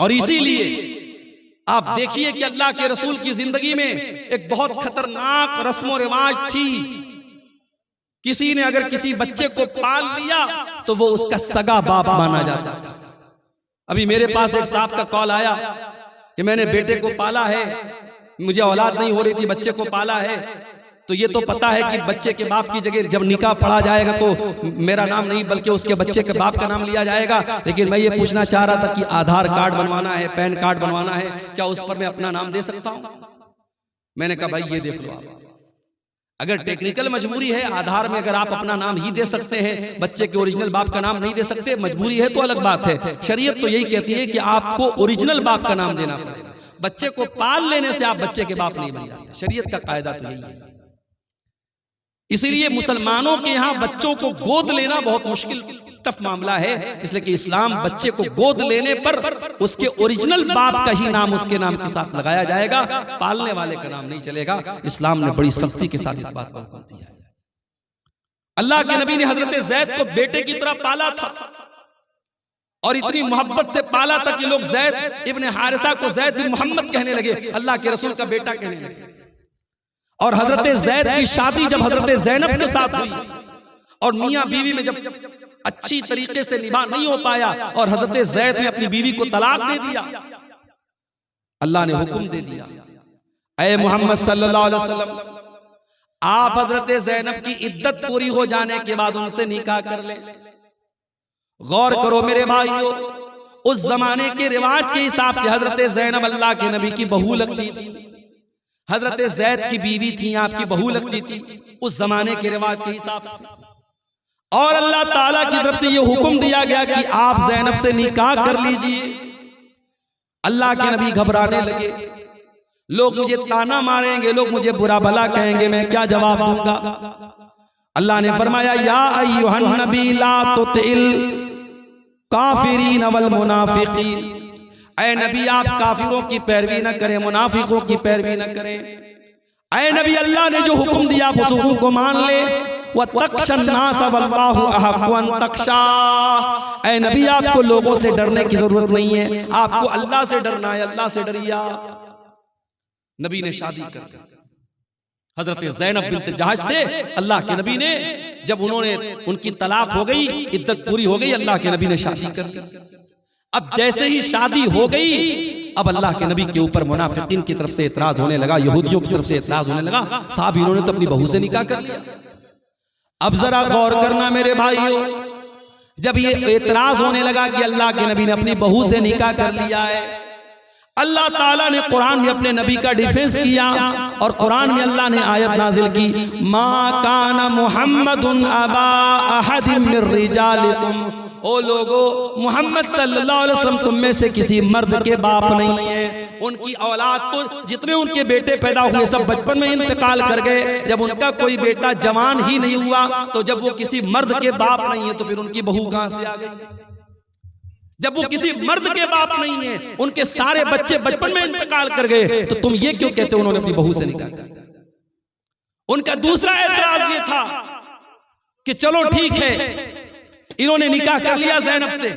और इसीलिए आप देखिए कि अल्लाह के रसूल की जिंदगी में एक बहुत खतरनाक रस्म और रिवाज थी। किसी ने अगर किसी बच्चे को पाल लिया तो वो उसका सगा बाप माना जाता था। अभी मेरे पास एक साहब का कॉल आया कि मैंने बेटे को पाला है, मुझे औलाद नहीं हो रही थी, बच्चे को पाला है, तो ये तो पता है कि बच्चे के बाप की जगह जब निकाह पढ़ा जाएगा तो मेरा नाम नहीं बल्कि उसके बच्चे के बाप का नाम लिया जाएगा। लेकिन मैं ये पूछना चाह रहा था कि आधार कार्ड बनवाना है, पैन कार्ड बनवाना है, क्या उस पर मैं अपना नाम दे सकता हूं? मैंने कहा भाई ये देख लो, आप अगर टेक्निकल मजबूरी है, आधार में अगर आप अपना नाम ही दे सकते हैं, बच्चे के ओरिजिनल बाप का नाम नहीं दे सकते, मजबूरी है तो अलग बात है। शरीयत तो यही कहती है कि आपको ओरिजिनल बाप का नाम देना पड़ेगा। बच्चे को पाल लेने से आप बच्चे के बाप नहीं बन जाते, शरीयत का कायदा तो यही है। इसीलिए मुसलमानों के यहाँ बच्चों को गोद लेना बहुत मुश्किल टफ मामला है, इसलिए कि इस्लाम बच्चे को गोद लेने पर उसके ओरिजिनल बाप का ही नाम उसके नाम के साथ लगाया जाएगा, पालने वाले का नाम नहीं चलेगा। इस्लाम ने बड़ी सख्ती के साथ इस बात को हुक्म दिया। अल्लाह के नबी ने हजरत ज़ैद को बेटे की तरह पाला था और इतनी मोहब्बत से पाला था कि लोग ज़ैद इब्न हारिसा को ज़ैद बिन मोहम्मद कहने लगे, अल्लाह के रसूल का बेटा कहने लगे। और हजरत ज़ैद की शादी जब हजरत ज़ैनब के साथ हुई और मियां बीवी में जब अच्छी तरीके से निभा नहीं हो पाया और हजरत ज़ैद ने अपनी बीवी को तलाक दे दिया, अल्लाह ने हुक्म दे दिया, ऐ मोहम्मद सल्लल्लाहु अलैहि वसल्लम, आप हजरत ज़ैनब की इद्दत पूरी हो जाने के बाद उनसे निकाह कर ले। गौर करो मेरे भाइयों, उस जमाने के रिवाज के हिसाब से हजरत ज़ैनब अल्लाह के नबी की बहू लगती थी, हजरत ज़ैद की बीवी थी, आपकी बहू लगती थी उस जमाने के रिवाज के हिसाब से। और अल्लाह ताला की तरफ से यह हुक्म दिया गया कि आप ज़ैनब से निकाह कर लीजिए। अल्लाह के नबी घबराने लगे, लोग मुझे ताना मारेंगे, लोग मुझे बुरा भला कहेंगे, मैं क्या जवाब दूंगा। अल्लाह ने फरमाया, या अय्युहन नबी ला तुतिल काफिरीन वल मुनाफिकीन, ऐ नबी आप काफिरों की पैरवी न करें, मुनाफिकों की पैरवी न करें। ऐ नबी अल्लाह ने जो हुक्म दिया आप उस हुक्म को मान ले। व तख्शन्नास वल्लाहु अहक्कु अन तख्शा, ऐ नबी आपको लोगों से डरने की जरूरत नहीं है, आपको अल्लाह से डरना है, अल्लाह से डरिया। नबी ने शादी कर दी हजरत ज़ैनब बिन्त जहश से। अल्लाह के नबी ने जब उन्होंने उनकी तलाक हो गई, इद्दत पूरी हो गई, अल्लाह के नबी ने शादी कर ली। अब जैसे ही शादी हो गई, अब अल्लाह के नबी के ऊपर मुनाफिकीन की तरफ से इतराज होने लगा, यहूदियों की तरफ से इतराज होने लगा, साहब इन्होंने तो अपनी बहू से निकाह कर लिया। अब जरा गौर करना मेरे भाइयों, जब ये इतराज होने लगा कि अल्लाह के नबी ने अपनी बहू से निकाह कर लिया है, अल्लाह ताला ने कुरान में अपने नबी का डिफेंस किया और कुरान में अल्लाह ने आयत नाजिल की, मा काना मुहम्मदुन अबा अहदिम मिर रिजालिकुम, ओ लोगो मोहम्मद सल्लल्लाहु अलैहि वसल्लम तुम में से किसी मर्द के बाप नहीं है। उनकी औलाद तो जितने उनके बेटे पैदा हुए सब बचपन में इंतकाल कर गए। जब उनका कोई बेटा जवान ही नहीं हुआ तो जब वो किसी मर्द के बाप नहीं है तो फिर उनकी बहू कहां से आ गई। जब वो किसी मर्द के बाप नहीं है, उनके सारे बच्चे बचपन में इंतकाल कर गए, तो तुम ये क्यों कहते हो उन्होंने अपनी बहू से निकाह किया। उनका दूसरा एतराज ये था कि चलो ठीक है, इन्होंने निकाह कर लिया ज़ैनब से,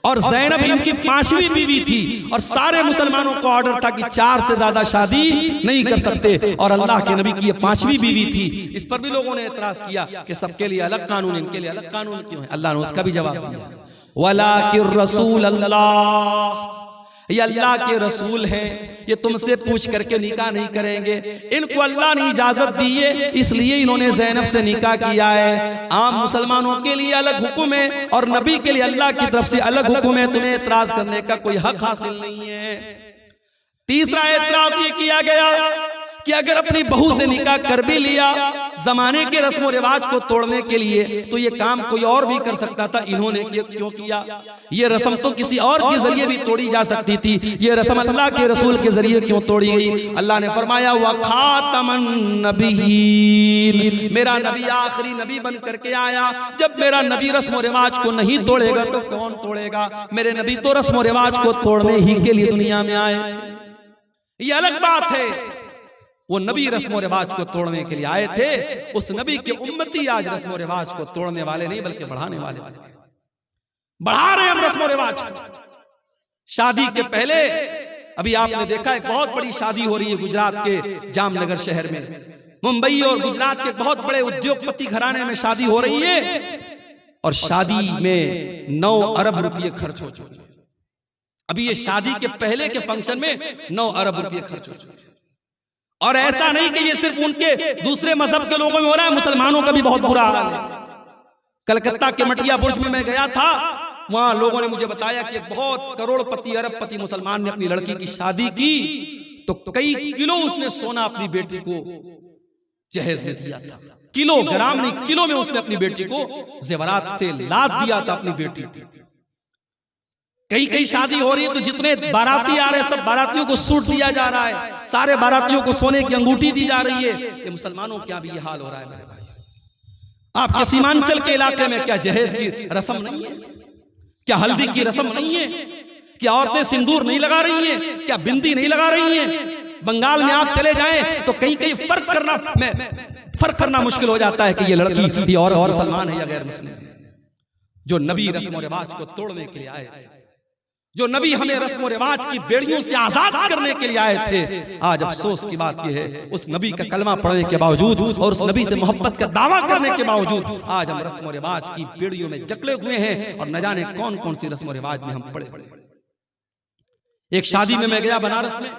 और ज़ैनब इनकी 5वीं बीवी थी और सारे मुसलमानों को ऑर्डर था कि 4 से ज्यादा शादी नहीं कर सकते, और अल्लाह के नबी की ये 5वीं बीवी थी। इस पर भी लोगों ने एतराज किया कि सबके लिए अलग कानून, इनके लिए अलग कानून क्यों है। अल्लाह ने उसका भी जवाब दिया, वलाकिर रसूल अल्लाह, ये अल्लाह के रसूल हैं, ये तुमसे पूछ करके निकाह नहीं करेंगे। इनको अल्लाह ने इजाजत दी है, इसलिए इन्होंने ज़ैनब से निकाह किया है। आम मुसलमानों के लिए अलग हुक्म है और नबी के लिए अल्लाह की तरफ से अलग हुक्म है, तुम्हें एतराज करने का कोई हक हासिल नहीं है। तीसरा एतराज ये किया गया कि अगर अपनी बहू से निकाह कर भी लिया जमाने के रस्म रिवाज को तोड़ने के लिए, तो ये काम कोई और भी कर सकता था, इन्होंने क्यों किया। ये रस्म तो किसी और के जरिए भी तोड़ी जा सकती थी, ये रस्म अल्लाह के रसूल के जरिए क्यों तोड़ी गई। अल्लाह ने फरमाया, व खातमन नबीयीन, मेरा नबी आखिरी नबी बन करके आया। जब मेरा नबी रस्म रिवाज को नहीं तोड़ेगा तो कौन तोड़ेगा। मेरे नबी तो रस्म रिवाज को तोड़ने ही के लिए दुनिया में आए थे। ये अलग बात है, वो नबी रस्म रिवाज को तोड़ने के लिए आए थे। उस नबी के उम्मती आज रस्म रिवाज को तोड़ने वाले नहीं बल्कि बढ़ाने वाले बढ़ा रहे हम रस्म रिवाज को। शादी के पहले अभी आपने देखा है बहुत बड़ी शादी हो रही है गुजरात के जामनगर शहर में। मुंबई और गुजरात के बहुत बड़े उद्योगपति घराने में शादी हो रही है और शादी में 9 अरब रुपये खर्च हो चुके हैं। अभी ये शादी के पहले के फंक्शन में 9 अरब रुपये खर्च हो चुके हैं। और ऐसा नहीं कि ये सिर्फ उनके दूसरे मजहब के लोगों में हो रहा है, मुसलमानों का भी बहुत बुरा हाल है। कलकत्ता के मटिया बुर्ज में मैं गया था, वहां लोगों ने मुझे बताया कि बहुत करोड़पति अरबपति मुसलमान ने अपनी लड़की की शादी की तो कई किलो उसने सोना अपनी बेटी को जहेज में दिया था। किलोग्राम नहीं, किलो में उसने अपनी बेटी को जेवरात से लाद दिया था अपनी बेटी को। कई शादी हो रही है तो जितने बाराती आ रहे हैं सब बारातियों को सूट दिया जा रहा है, सारे बारातियों को सोने की अंगूठी दी जा रही है। ये मुसलमानों क्या भी ये हाल हो रहा है मेरे भाई। आपके सीमांचल के इलाके में क्या जहेज की रस्म नहीं है? क्या हल्दी की रस्म नहीं है? क्या औरतें सिंदूर नहीं लगा रही हैं? क्या बिंदी नहीं लगा रही हैं? बंगाल में आप चले जाएं तो कहीं कहीं फर्क करना मुश्किल हो जाता है कि ये लड़की ये और मुसलमान है या गैर मुस्लिम है। जो नबी रस्म और रिवाज को तोड़ने के लिए आए थे, जो नबी हमें रस्म और रिवाज की बेड़ियों से आजाद करने के लिए आए थे, आज अफसोस की बात यह है उस नबी का कलमा पढ़ने के बावजूद और उस नबी से मोहब्बत का दावा करने के बावजूद आज हम रस्म और रिवाज की बेड़ियों में जकड़े हुए हैं और न जाने कौन कौन सी रस्म और रिवाज में हम पड़े। एक शादी में मैं गया बनारस में,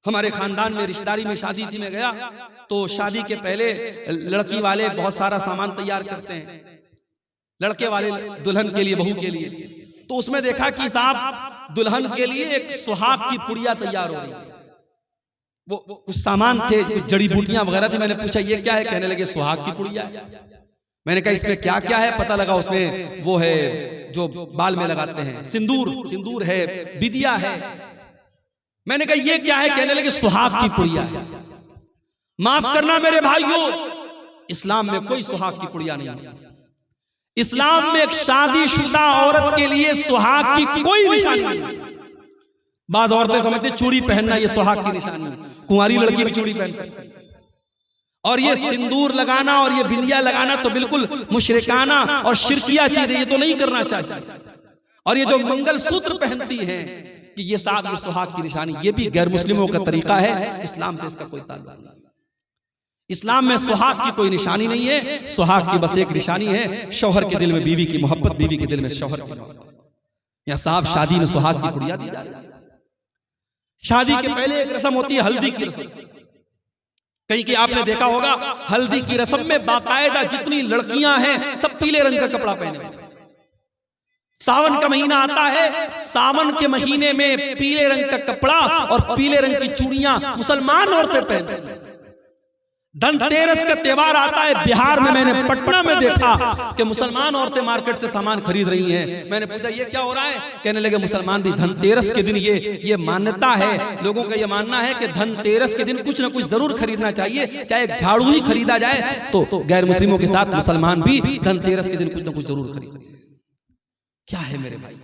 हमारे खानदान में रिश्तेदारी में शादी थी, मैं गया तो शादी के पहले लड़की वाले बहुत सारा सामान तैयार करते हैं, लड़के वाले दुल्हन के लिए, बहू के लिए। तो उसमें देखा कि साहब दुल्हन के लिए एक सुहाग की पुड़िया तैयार हो रही है। वो कुछ सामान थे, कुछ जड़ी बूटियां वगैरह थी। मैंने पूछा ये क्या है? कहने लगे सुहाग की पुड़िया है। मैंने कहा इसमें क्या क्या है? पता लगा उसमें वो है जो बाल में लगाते हैं, सिंदूर है, बिदिया है। मैंने कहा ये क्या है? कहने लगे सुहाग की पुड़िया है। माफ करना मेरे भाइयों, इस्लाम में कोई सुहाग की पुड़िया नहीं होती। इस्लाम में एक शादीशुदा औरत के लिए सुहाग की कोई निशानी नहीं। बाज़ औरतें समझती चूड़ी पहनना ये सुहाग की निशानी है, कुंवारी लड़की भी चूड़ी पहन सकती है। और ये सिंदूर लगाना और ये बिंदिया लगाना तो बिल्कुल मुशरिकाना और शिरकिया चीज है, ये तो नहीं करना चाहिए। और ये जो मंगलसूत्र पहनती हैं कि ये साहब ये सुहाग की निशानी, ये भी गैर मुस्लिमों का तरीका है, इस्लाम से इसका कोई ताल्लुक नहीं। इस्लाम में सुहाग की कोई निशानी नहीं है। सुहाग की बस एक निशानी है, शौहर के दिल में बीवी की मोहब्बत, बीवी के दिल में शौहर की मोहब्बत। या साहब शादी में सुहाग की पुड़िया दी जा रही है। शादी के पहले एक रस्म होती है हल्दी की रस्म। कहीं कि आपने देखा होगा हल्दी की रस्म में बाकायदा जितनी लड़कियां हैं सब पीले रंग का कपड़ा पहने हुए। सावन का महीना आता है, सावन के महीने में पीले रंग का कपड़ा और पीले रंग की चूड़ियां मुसलमान औरतें पहनती हैं। धनतेरस का त्योहार आता है, बिहार में मैंने पटना में देखा कि मुसलमान औरतें मार्केट से सामान खरीद रही हैं। मैंने पूछा ये क्या हो रहा है? कहने लगे मुसलमान भी धनतेरस के दिन ये मान्यता है, लोगों का ये मानना है कि धनतेरस के दिन कुछ ना कुछ जरूर खरीदना चाहिए, चाहे एक झाड़ू ही खरीदा जाए तो गैर मुस्लिमों के साथ मुसलमान भी धनतेरस के दिन कुछ ना कुछ जरूर खरीदते हैं। क्या है मेरे भाई?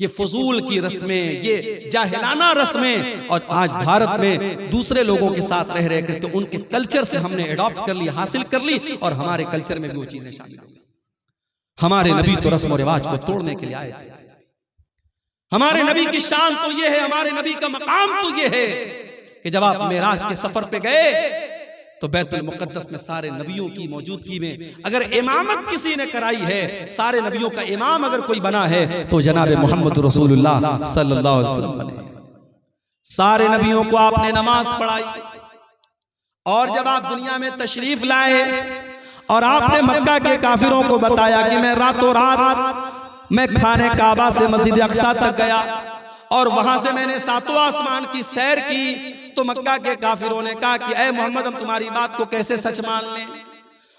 ये फजूल की रस्में, ये जाहिलाना रस्में। और आज भारत में दूसरे लोगों के साथ रह रहे करके उनके कल्चर से हमने एडॉप्ट कर ली, हासिल कर ली, और हमारे कल्चर में भी वो चीजें शामिल हो गई। हमारे नबी तो रस्म और रिवाज को तोड़ने के लिए आए थे। हमारे नबी की शान तो ये है, हमारे नबी का मकाम तो ये है कि जब आप मेराज के सफर पे गए तो बैतुल मुक़द्दस में सारे नबियों की मौजूदगी में अगर इमामत किसी ने कराई है, सारे नबियों का इमाम अगर कोई बना है तो जनाब मोहम्मद रसूलुल्लाह सल्लल्लाहु अलैहि वसल्लम ने। सारे नबियों को आपने नमाज पढ़ाई, और जब आप दुनिया में तशरीफ लाए और आपने मक्का के काफिरों को बताया कि मैं रातों रात मैं खाने काबा से मस्जिद अक्सा तक गया और वहां से मैंने सातों आसमान की सैर की, तो मक्का के काफिरों ने कहा कि ऐ मोहम्मद हम तुम्हारी बात को कैसे सच मान लें?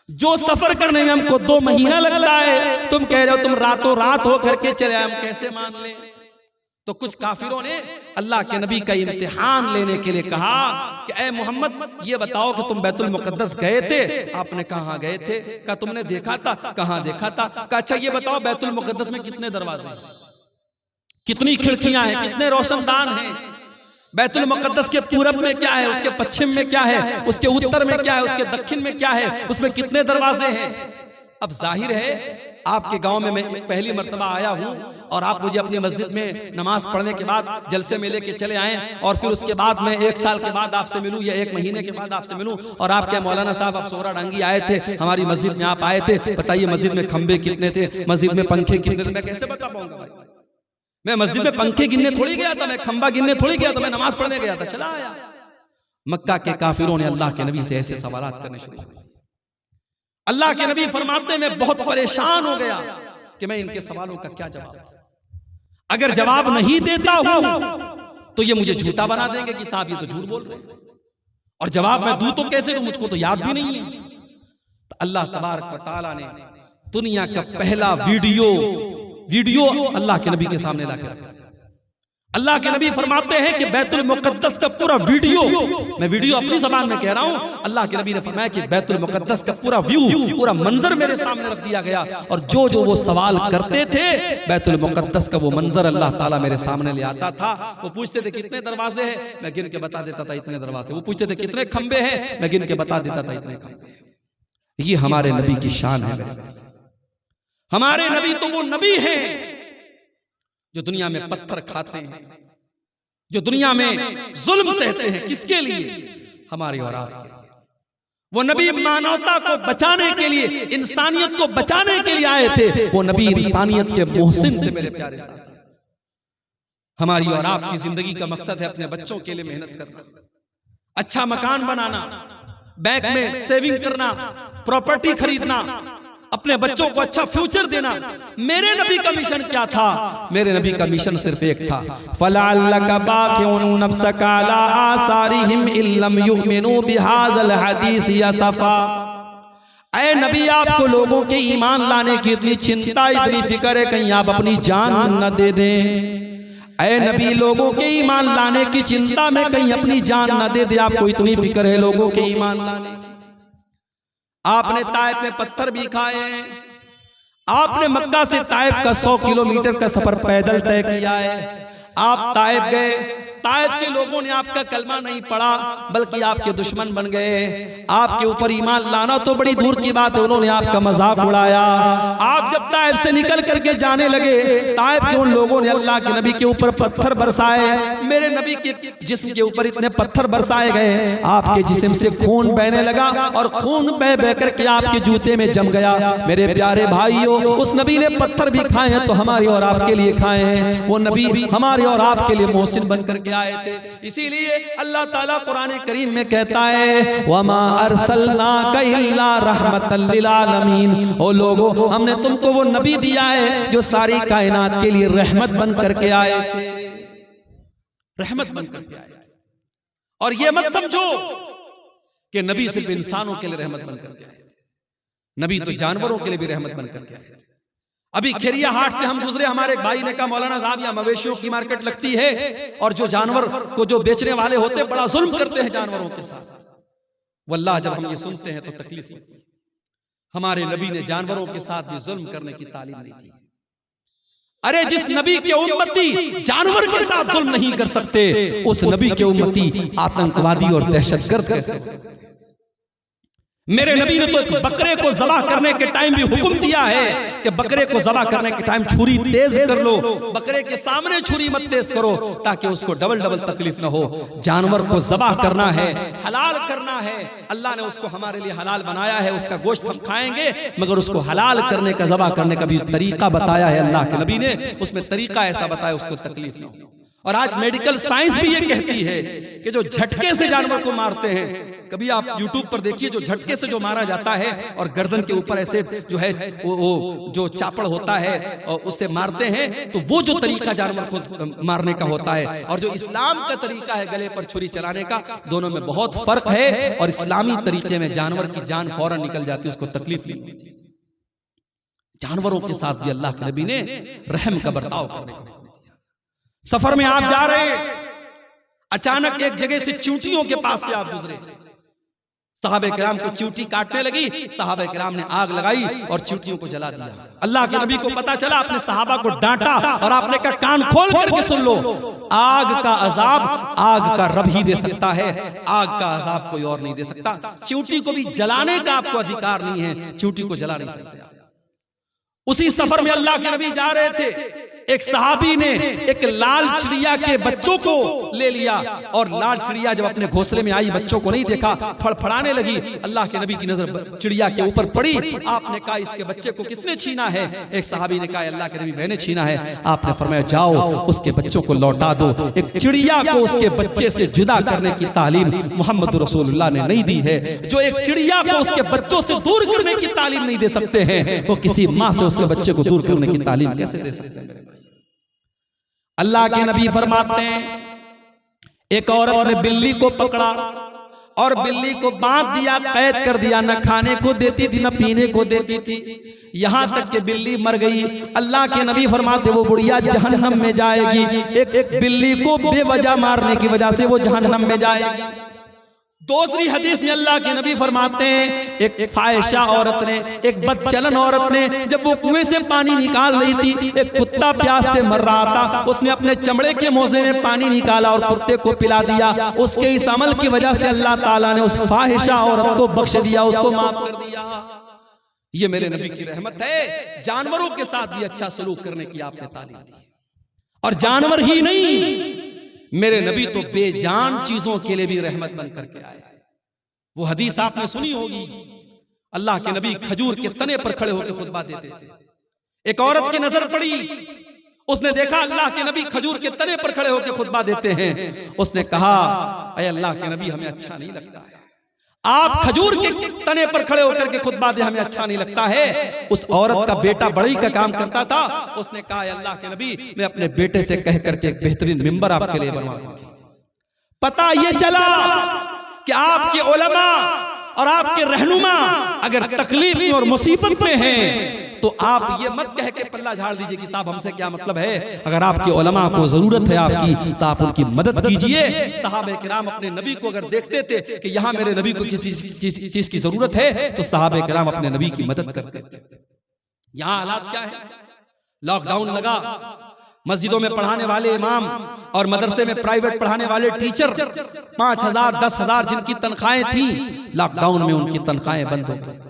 जो सफर करने में हमको 2 महीना लगता है, तुम कह रहे हो तुम रातों रात हो करके चले, हम कैसे मान लें? तो कुछ काफिरों ने अल्लाह के नबी का इम्तिहान लेने के लिए कहा कि ऐ मोहम्मद ये बताओ कि तुम बैतुल मुक़द्दस गए थे? आपने कहा गए थे। कहा तुमने देखा था? कहाँ देखा था? कहा अच्छा ये बताओ बैतुल मुक़द्दस में कितने दरवाजे, कितनी खिड़कियां हैं, कितने रोशनदान हैं? बैतुल मुक़द्दस के पूरब में क्या है, उसके पश्चिम में क्या है, उसके उत्तर में क्या है, उसके दक्षिण में क्या है, उसमें कितने दरवाजे हैं? अब जाहिर है आपके गांव में मैं पहली मर्तबा आया हूं और आप मुझे अपनी मस्जिद में नमाज पढ़ने के बाद जलसे में लेके चले आए, और फिर उसके बाद मैं 1 साल के बाद आपसे मिलूं या 1 महीने के बाद आपसे मिलूं, और आप क्या मौलाना साहब आप सोहरा डांगी आए थे, हमारी मस्जिद में आप आए थे, बताइए मस्जिद में खंबे कितने थे, मस्जिद में पंखे कितने थे? मैं कैसे बता पाऊंगा भाई? मैं मस्जिद में पंखे गिनने थोड़ी गया था, मैं खंबा गिनने थोड़ी गया था, मैं नमाज पढ़ने गया था, चला आया। मक्का के काफिरों ने अल्लाह के नबी से ऐसे सवालात करने शुरू किए। अल्लाह के नबी फरमाते मैं बहुत परेशान हो गया कि मैं इनके सवालों का क्या जवाब, अगर जवाब नहीं देता हूं तो ये मुझे झूठा बना देंगे कि साहब ये तो झूठ बोल रहे हैं, और जवाब मैं दूं तो कैसे दूं, मुझको तो याद भी नहीं है। तो अल्लाह तबारक व तआला ने दुनिया का पहला वीडियो अल्लाह के नबी के सामने लाकर रखा, अल्लाह के नबी फरमाते हैं कि बैतुल मुक़द्दस का पूरा वीडियो, मैं वीडियो अपनी ज़बान में कह रहा हूं, अल्लाह के नबी ने फरमाया कि बैतुल मुक़द्दस का पूरा व्यू, पूरा मंजर मेरे सामने रख दिया गया, और जो जो वो सवाल करते थे बैतुल मुक़द्दस का वो मंजर अल्लाह ताला मेरे सामने ले आता था। वो पूछते थे कितने दरवाजे हैं, मैं गिन के बता देता था इतने दरवाजे। वो पूछते थे कितने खंबे हैं, मैं गिन के बता देता था इतने खंबे। ये हमारे नबी की शान है। हमारे नबी तो वो नबी हैं जो दुनिया में पत्थर खाते हैं, जो दुनिया में जुल्म सहते हैं। किसके लिए? हमारी और आपके लिए। वो नबी मानवता को बचाने के लिए, इंसानियत को बचाने के लिए आए थे। वो नबी इंसानियत के मोहसिन थे मेरे प्यारे साथी। हमारी और आपकी जिंदगी का मकसद है अपने बच्चों के लिए मेहनत करना, अच्छा मकान बनाना, बैंक में सेविंग करना, प्रॉपर्टी खरीदना, अपने बच्चों को अच्छा फ्यूचर देना। मेरे नबी का मिशन क्या था? मेरे नबी का मिशन सिर्फ एक था, फलअल्लका बाक़िउन नफ्सका अला आसारिहिम इल्लम युमिनू बिहाज़ल हदीस यसफ़ा। ऐ नबी, आपको लोगों के ईमान लाने की इतनी चिंता, इतनी फिक्र है, कहीं आप अपनी जान न दे दें। ऐ नबी, लोगों के ईमान लाने की चिंता में कहीं अपनी जान न दे दे। आपको इतनी फिक्र है लोगों के ईमान लाने की। आपने ताइफ में पत्थर भी खाए हैं, आपने मक्का से ताइफ का 100 किलोमीटर का सफर पैदल तय किया है। आप ताइफ गए, ताइफ के लोगों ने आपका कलमा नहीं पढ़ा बल्कि आपके दुश्मन बन गए। आपके ऊपर ईमान लाना तो बड़ी दूर की बात है, उन्होंने आपका मजाक उड़ाया। आप जब ताइफ से निकल करके जाने लगे, ताइफ के उन लोगों ने अल्लाह के नबी के ऊपर पत्थर बरसाए। मेरे नबी के जिस्म के ऊपर इतने पत्थर बरसाए गए, आपके जिस्म से खून बहने लगा और खून बह बह करके आपके जूते में जम गया। मेरे प्यारे भाइयों, उस नबी ने पत्थर भी खाए हैं तो हमारे और आपके लिए खाए हैं। वो नबी हमारे और आपके लिए मोहसिन बन करके आए थे। इसीलिए अल्लाह ताला कुरान करीम में कहता है, वमा अरसलनाका इल्ला रहमतल लिल आलमीन। ओ लोगों, हमने तुमको वो नबी दिया है जो सारी कायनात के लिए रहमत बन करके आए थे, रहमत बन करके आए थे। और ये मत समझो कि नबी सिर्फ इंसानों के लिए रहमत बन करके आए थे, नबी तो जानवरों के लिए भी रहमत बन करके आए थे। अभी खेरिया हाट से हम गुजरे, हमारे एक भाई ने कहा, मौलाना साहब यहाँ मवेशियों की मार्केट लगती है और जो जानवर को जो बेचने वाले होते बड़ा जुल्म करते हैं जानवरों के साथ। वल्लाह जब हम ये सुनते हैं तो तकलीफ होती है। हमारे नबी ने जानवरों के साथ भी जुल्म करने की तालीम नहीं दी। अरे जिस नबी के उम्मती जानवर के साथ जुल्म नहीं कर सकते, उस नबी के उम्मती आतंकवादी और दहशतगर्द कैसे हो सकते? मेरे नबी ने तो एक बकरे को ज़बह करने के टाइम भी हुक्म दिया है कि बकरे को ज़बह करने के टाइम छुरी तेज कर लो, बकरे के सामने छुरी मत तेज करो ताकि उसको डबल डबल तकलीफ ना हो। जानवर को ज़बह करना है, हलाल करना है। अल्लाह ने उसको हमारे लिए हलाल बनाया है, उसका गोश्त हम खाएंगे, मगर उसको हलाल करने का, ज़बह करने का भी तरीका बताया है अल्लाह के नबी ने। उसमें तरीका ऐसा बताया उसको तकलीफ ना हो। और आज मेडिकल साइंस भी ये कहती है कि जो झटके से जानवर को मारते हैं, कभी आप YouTube पर देखिए, जो झटके से जो मारा जाता है और गर्दन के ऊपर ऐसे जो है वो जो चापड़ होता है और उससे मारते हैं, तो वो जो तरीका जानवर को मारने का होता है और जो इस्लाम का तरीका है गले पर छुरी चलाने का, दोनों में बहुत फर्क है। और इस्लामी तरीके में जानवर की जान फौरन निकल जाती है, उसको तकलीफ नहीं होती। जानवरों के साथ भी अल्लाह के नबी ने रहम का बर्ताव करने को। सफर में आप जा रहे, अचानक एक जगह से चींटियों के पास से आप गुजरे, सहाबे किराम को चींटी काटने लगी, सहाबे किराम ने आग लगाई और चींटियों को जला दिया। अल्लाह के नबी को पता चला, अपने सहाबा को डांटा और आपने कहा कान खोल करके सुन लो, आग का अजाब आग का रब ही दे सकता है, आग का अजाब कोई और नहीं दे सकता। चींटी को भी जलाने का आपको अधिकार नहीं है, चींटी को जला नहीं सकते। उसी सफर में अल्लाह के नबी जा रहे थे, एक सहाबी ने एक लाल चिड़िया के बच्चों को ले लिया और लाल चिड़िया जब अपने घोंसले में आई, बच्चों को नहीं देखा, फड़फड़ाने लगी। अल्लाह के नबी की नजर चिड़िया के ऊपर पड़ी। आपने कहा इसके बच्चे को किसने छीना है? एक सहाबी ने कहा अल्लाह के नबी मैंने छीना है। आपने फरमाया जाओ उसके बच्चों को लौटा दो। एक चिड़िया को उसके बच्चे से जुदा करने की तालीम मोहम्मद रसूलुल्लाह ने नहीं दी है। जो एक चिड़िया को उसके बच्चों से दूर करने की तालीम नहीं दे सकते हैं, वो किसी माँ से उसके बच्चे को दूर करने की तालीम कैसे दे सकते हैं? अल्लाह के नबी फरमाते हैं, एक औरत ने बिल्ली को पकड़ा और बिल्ली को बांध दिया, कैद कर दिया, न खाने को देती थी न पीने को देती थी, यहां तक कि बिल्ली मर गई। अल्लाह के नबी फरमाते वो बुढ़िया जहन्नम में जाएगी, एक बिल्ली को बेवजह मारने की वजह से वो जहन्नम में जाएगी। दूसरी हदीस में अल्लाह के नबी फरमाते हैं एक फाहिशा औरत ने, एक बदचलन औरत ने, जब वो कुएं से पानी निकाल रही थी, एक कुत्ता प्यास से मर रहा था, उसने अपने चमड़े के मोजे में पानी निकाला और कुत्ते को पिला दिया। उसके इस अमल की वजह से अल्लाह ताला ने उस फाहिशा औरत को बख्श दिया, उसको माफ कर दिया। ये मेरे नबी की रहमत है। जानवरों के साथ भी अच्छा सलूक करने की आपने तालीम दी, और जानवर ही नहीं, मेरे नबी तो बेजान चीजों के लिए भी रहमत बन करके आए। वो हदीस आपने सुनी होगी, अल्लाह के नबी खजूर के तने पर खड़े होकर खुतबा देते थे। एक औरत की नजर पड़ी, उसने देखा अल्लाह के नबी खजूर के तने पर खड़े होकर खुतबा देते हैं। उसने कहा, अरे अल्लाह के नबी हमें अच्छा नहीं लगता है, आप खजूर के तने पर खड़े होकर के खुतबा दे, हमें अच्छा नहीं लगता है। उस औरत का बेटा बढ़ई का काम करता था, उसने कहा अल्लाह के नबी मैं अपने बेटे से कह करके एक बेहतरीन मिंबर आपके लिए बनवा दूंगी। पता ये चला कि आपके उलमा और आपके रहनुमा अगर तकलीफ में और मुसीबत में हैं तो आप ये मत कह के पल्ला झाड़ दीजिए कि साहब हमसे क्या मतलब है। अगर आपके उलमा को जरूरत है आपकी तो आप उनकी मदद कीजिए। सहाबे किराम अपने नबी को अगर देखते थे कि यहाँ मेरे नबी को किसी चीज की जरूरत है तो सहाबे किराम अपने नबी की मदद करते थे। यहाँ हालात क्या है, लॉकडाउन लगा, मस्जिदों में पढ़ाने वाले इमाम और मदरसे में प्राइवेट पढ़ाने वाले टीचर 5,000 10,000 जिनकी तनख्वाहें थी, लॉकडाउन में उनकी तनख्वाहें बंद हो गई।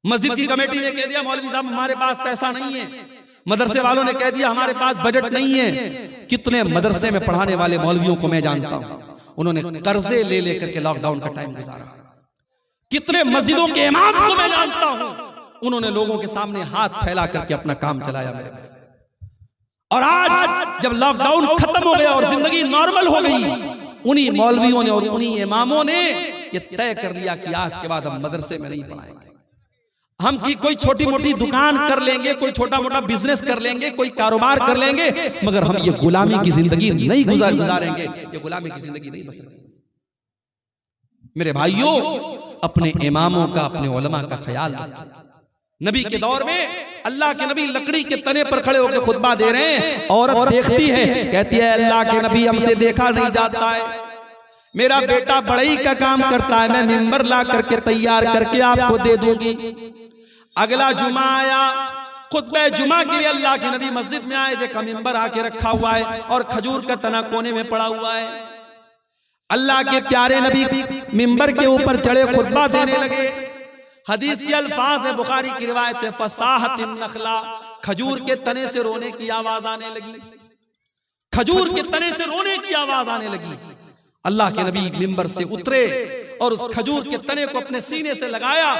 मस्जिद की कमेटी ने कह दिया मौलवी साहब हमारे पास पैसा नहीं है, मदरसे वालों ने कह दिया हमारे पास बजट नहीं है। कितने मदरसे में पढ़ाने वाले मौलवियों को मैं जानता हूं, उन्होंने कर्जे ले लेकर के लॉकडाउन का टाइम गुजारा। कितने मस्जिदों के इमाम को मैं जानता हूं, उन्होंने लोगों के सामने हाथ फैला करके अपना काम चलाया मेरे भाई। और आज जब लॉकडाउन खत्म हो गया और जिंदगी नॉर्मल हो गई, उन्हीं मौलवियों ने और उन्हीं इमामों ने ये तय कर लिया कि आज के बाद हम मदरसे में नहीं पढ़ाएंगे, हम की कोई छोटी मोटी दुकान कर लेंगे, कोई छोटा मोटा बिजनेस कर लेंगे, कोई कारोबार कर लेंगे, मगर हम ये गुलामी की जिंदगी नहीं गुजारेंगे, ये गुलामी की जिंदगी नहीं बसरेंगे। मेरे भाइयों, अपने इमामों का, अपने उलमा का ख्याल रखें। नबी के दौर में अल्लाह के नबी लकड़ी के तने पर खड़े होकर खुतबा दे रहे हैं, औरत देखती है, कहती है अल्लाह के नबी हमसे देखा नहीं जाता है, मेरा बेटा बढ़ई का काम करता है, मैं मिंबर ला करके तैयार करके आपको दे दूंगी। अगला जुमा आया, खुतबे जुमा के लिए अल्लाह के नबी मस्जिद में आए, देखा मिंबर आके रखा हुआ है और खजूर का तना कोने में पड़ा हुआ है। अल्लाह के प्यारे नबी मिंबर के ऊपर चढ़े खुतबा देने लगे। हदीस के अल्फाज है, बुखारी की रिवायत है, फसाहतिन नखला, खजूर के तने से रोने की आवाज आने लगी, खजूर के तने से रोने की आवाज आने लगी। अल्लाह के नबी मिंबर से उतरे और उस खजूर के तने को अपने सीने से लगाया।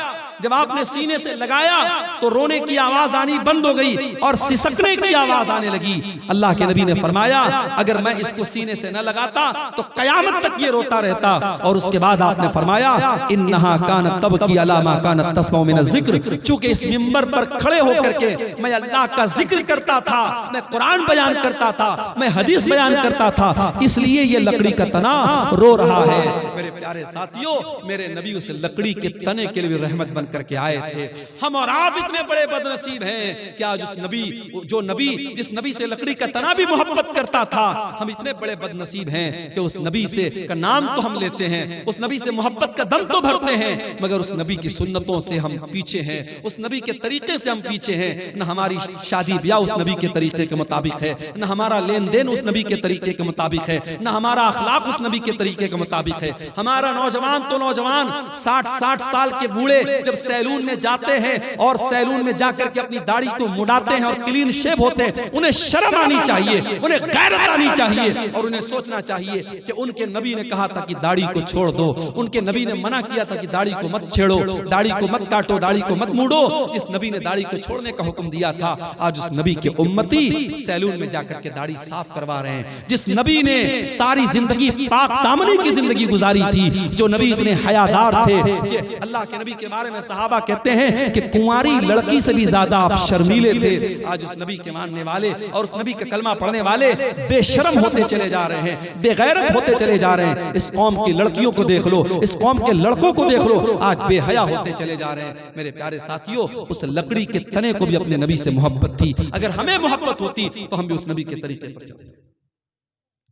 जब आपने सीने से लगाया तो रोने की आवाज आनी बंद हो गई और सिसकने की आवाज आने लगी। अल्लाह के नबी ने फरमाया अगर मैं इसको सीने से न लगाता तो कयामत तक ये रोता रहता। और उसके बाद आपने फरमाया इन्नहा कानत तबकी अला मा कानत तस्मउ मिन ज़िक्र, चूंकि इस मिंबर पर खड़े होकर के मैं अल्लाह का जिक्र करता था, मैं कुरान बयान करता था, मैं हदीस बयान करता था, इसलिए ये लकड़ी का तना रो रहा है। मेरे प्यारे साथियों, मेरे नबी उस लकड़ी के तने के लिए रहमत बन करके आए थे। हम और आप इतने बड़े बदनसीब हैं कि आज उस नबी, जो नबी जिस नबी से लकड़ी का तना भी मोहब्बत करता था, हम इतने बड़े बदनसीब हैं कि उस नबी से का नाम तो हम लेते हैं, उस नबी से मोहब्बत का दम तो भरते हैं, मगर उस नबी की सुन्नतों से हम पीछे हैं, उस नबी के तरीके से हम पीछे हैं। न हमारी शादी ब्याह उस नबी के तरीके के मुताबिक है, न हमारा लेन देन उस नबी के तरीके के मुताबिक है, न हमारा अखलाक उस नबी के तरीके के मुताबिक है। हमारा नौजवान तो नौजवान 60 साल के बूढ़े जब सैलून में जाते हैं और सैलून में जाकर के अपनी दाढ़ी को मुड़ाते हैं और क्लीन शेव होते हैं, उन्हें शर्म आनी चाहिए, उन्हें गैरत आनी चाहिए और उन्हें सोचना चाहिए कि उनके नबी ने कहा था कि दाढ़ी को छोड़ दो, उनके नबी ने मना किया था कि दाढ़ी को मत छेड़ो, दाढ़ी को मत काटो, दाढ़ी को मत मूड़ो। जिस नबी ने दाढ़ी को छोड़ने का हुक्म दिया था, आज उस नबी के उम्मती सैलून में जाकर के दाढ़ी साफ करवा रहे हैं। जिस नबी ने सारी जिंदगी पाक दामनी की जिंदगी गुजारी थी, जो नबी इतने हयादार थे कि अल्लाह के नबी के बारे में सहाबा कहते हैं कि कुंवारी लड़की से भी ज्यादा आप शर्मीले थे। आज उस नबी के मानने वाले और उस नबी का कलमा पढ़ने वाले बेशर्म होते चले जा रहे हैं, बेगैरत होते चले जा रहे हैं। इस कौम की लड़कियों को देख लो, इस कौम के लड़कों को देख लो, आज बेहया होते चले जा रहे हैं। मेरे प्यारे साथियों, उस लकड़ी के तने को भी अपने नबी से मोहब्बत थी। अगर हमें मोहब्बत होती तो हम भी उस नबी के तरीके पर चलते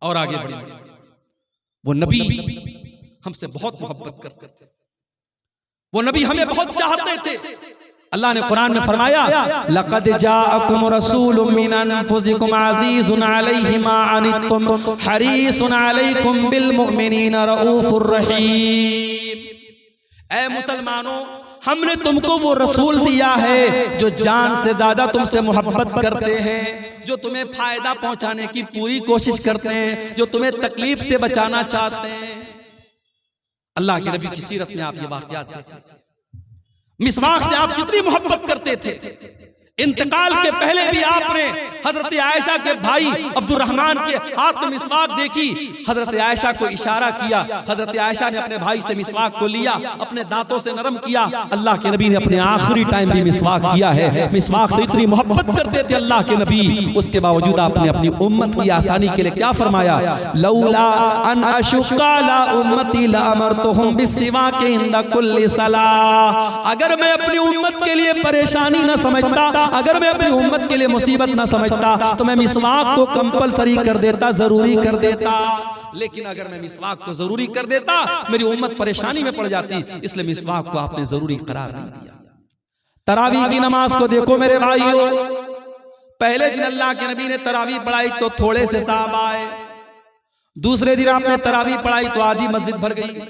और आगे बढ़े। वो नबी हमसे बहुत मोहब्बत करते थे, वो नबी हमें बहुत चाहते थे। अल्लाह ने कुरान में फरमाया, लक़द जाअकुम रसूलुम मिन अनफुसिकुम अज़ीज़ुन अलैहि मा अनित्तुम हरीसुन अलैकुम बिल मुमिनीना रऊफुर रहीम। ऐ मुसलमानों, हमने तुमको वो रसूल दिया है जो जान से ज्यादा तुमसे मोहब्बत करते हैं, जो तुम्हें फायदा पहुंचाने की पूरी कोशिश करते हैं, जो तुम्हें तकलीफ से बचाना चाहते हैं। अल्लाह के नबी की सीरत में आप ये वाक़यात देखिए। मिसवाक से आप कितनी मोहब्बत करते थे। इंतकाल के पहले भी आपने हजरत आयशा के भाई अब्दुर्रहमान के हाथ में मिसवाक देखी, हजरत आयशा को इशारा किया, हजरत आयशा ने अपने भाई से मिसवाक को लिया, अपने दांतों से नरम किया। अल्लाह के नबी ने अपने आखिरी टाइम भी मिसवाक किया है। मिसवाक से इतनी मोहब्बत करते थे अल्लाह के नबी, उसके बावजूद आपने अपनी उम्मत की आसानी के लिए क्या फरमाया, लौला अन अशुक्का ला उम्मती ला अमरतुहुम बिस्सिवाक इंदा कुल्ली सलाह। अगर मैं अपनी उम्मत के लिए परेशानी न समझता, अगर मैं अपनी उम्मत के लिए मुसीबत ना समझता तो मैं मिसवाक को कंपलसरी कर देता, जरूरी कर देता। लेकिन अगर मैं मिसवाक को जरूरी कर देता मेरी उम्मत परेशानी में पड़ जाती, इसलिए मिसवाक को आपने जरूरी करार नहीं दिया। तरावीह की नमाज को देखो मेरे भाइयों, पहले दिन अल्लाह के नबी ने तरावीह पढ़ाई तो थोड़े से साहब आए, दूसरे दिन आपने तरावीह पढ़ाई तो आधी मस्जिद भर गई,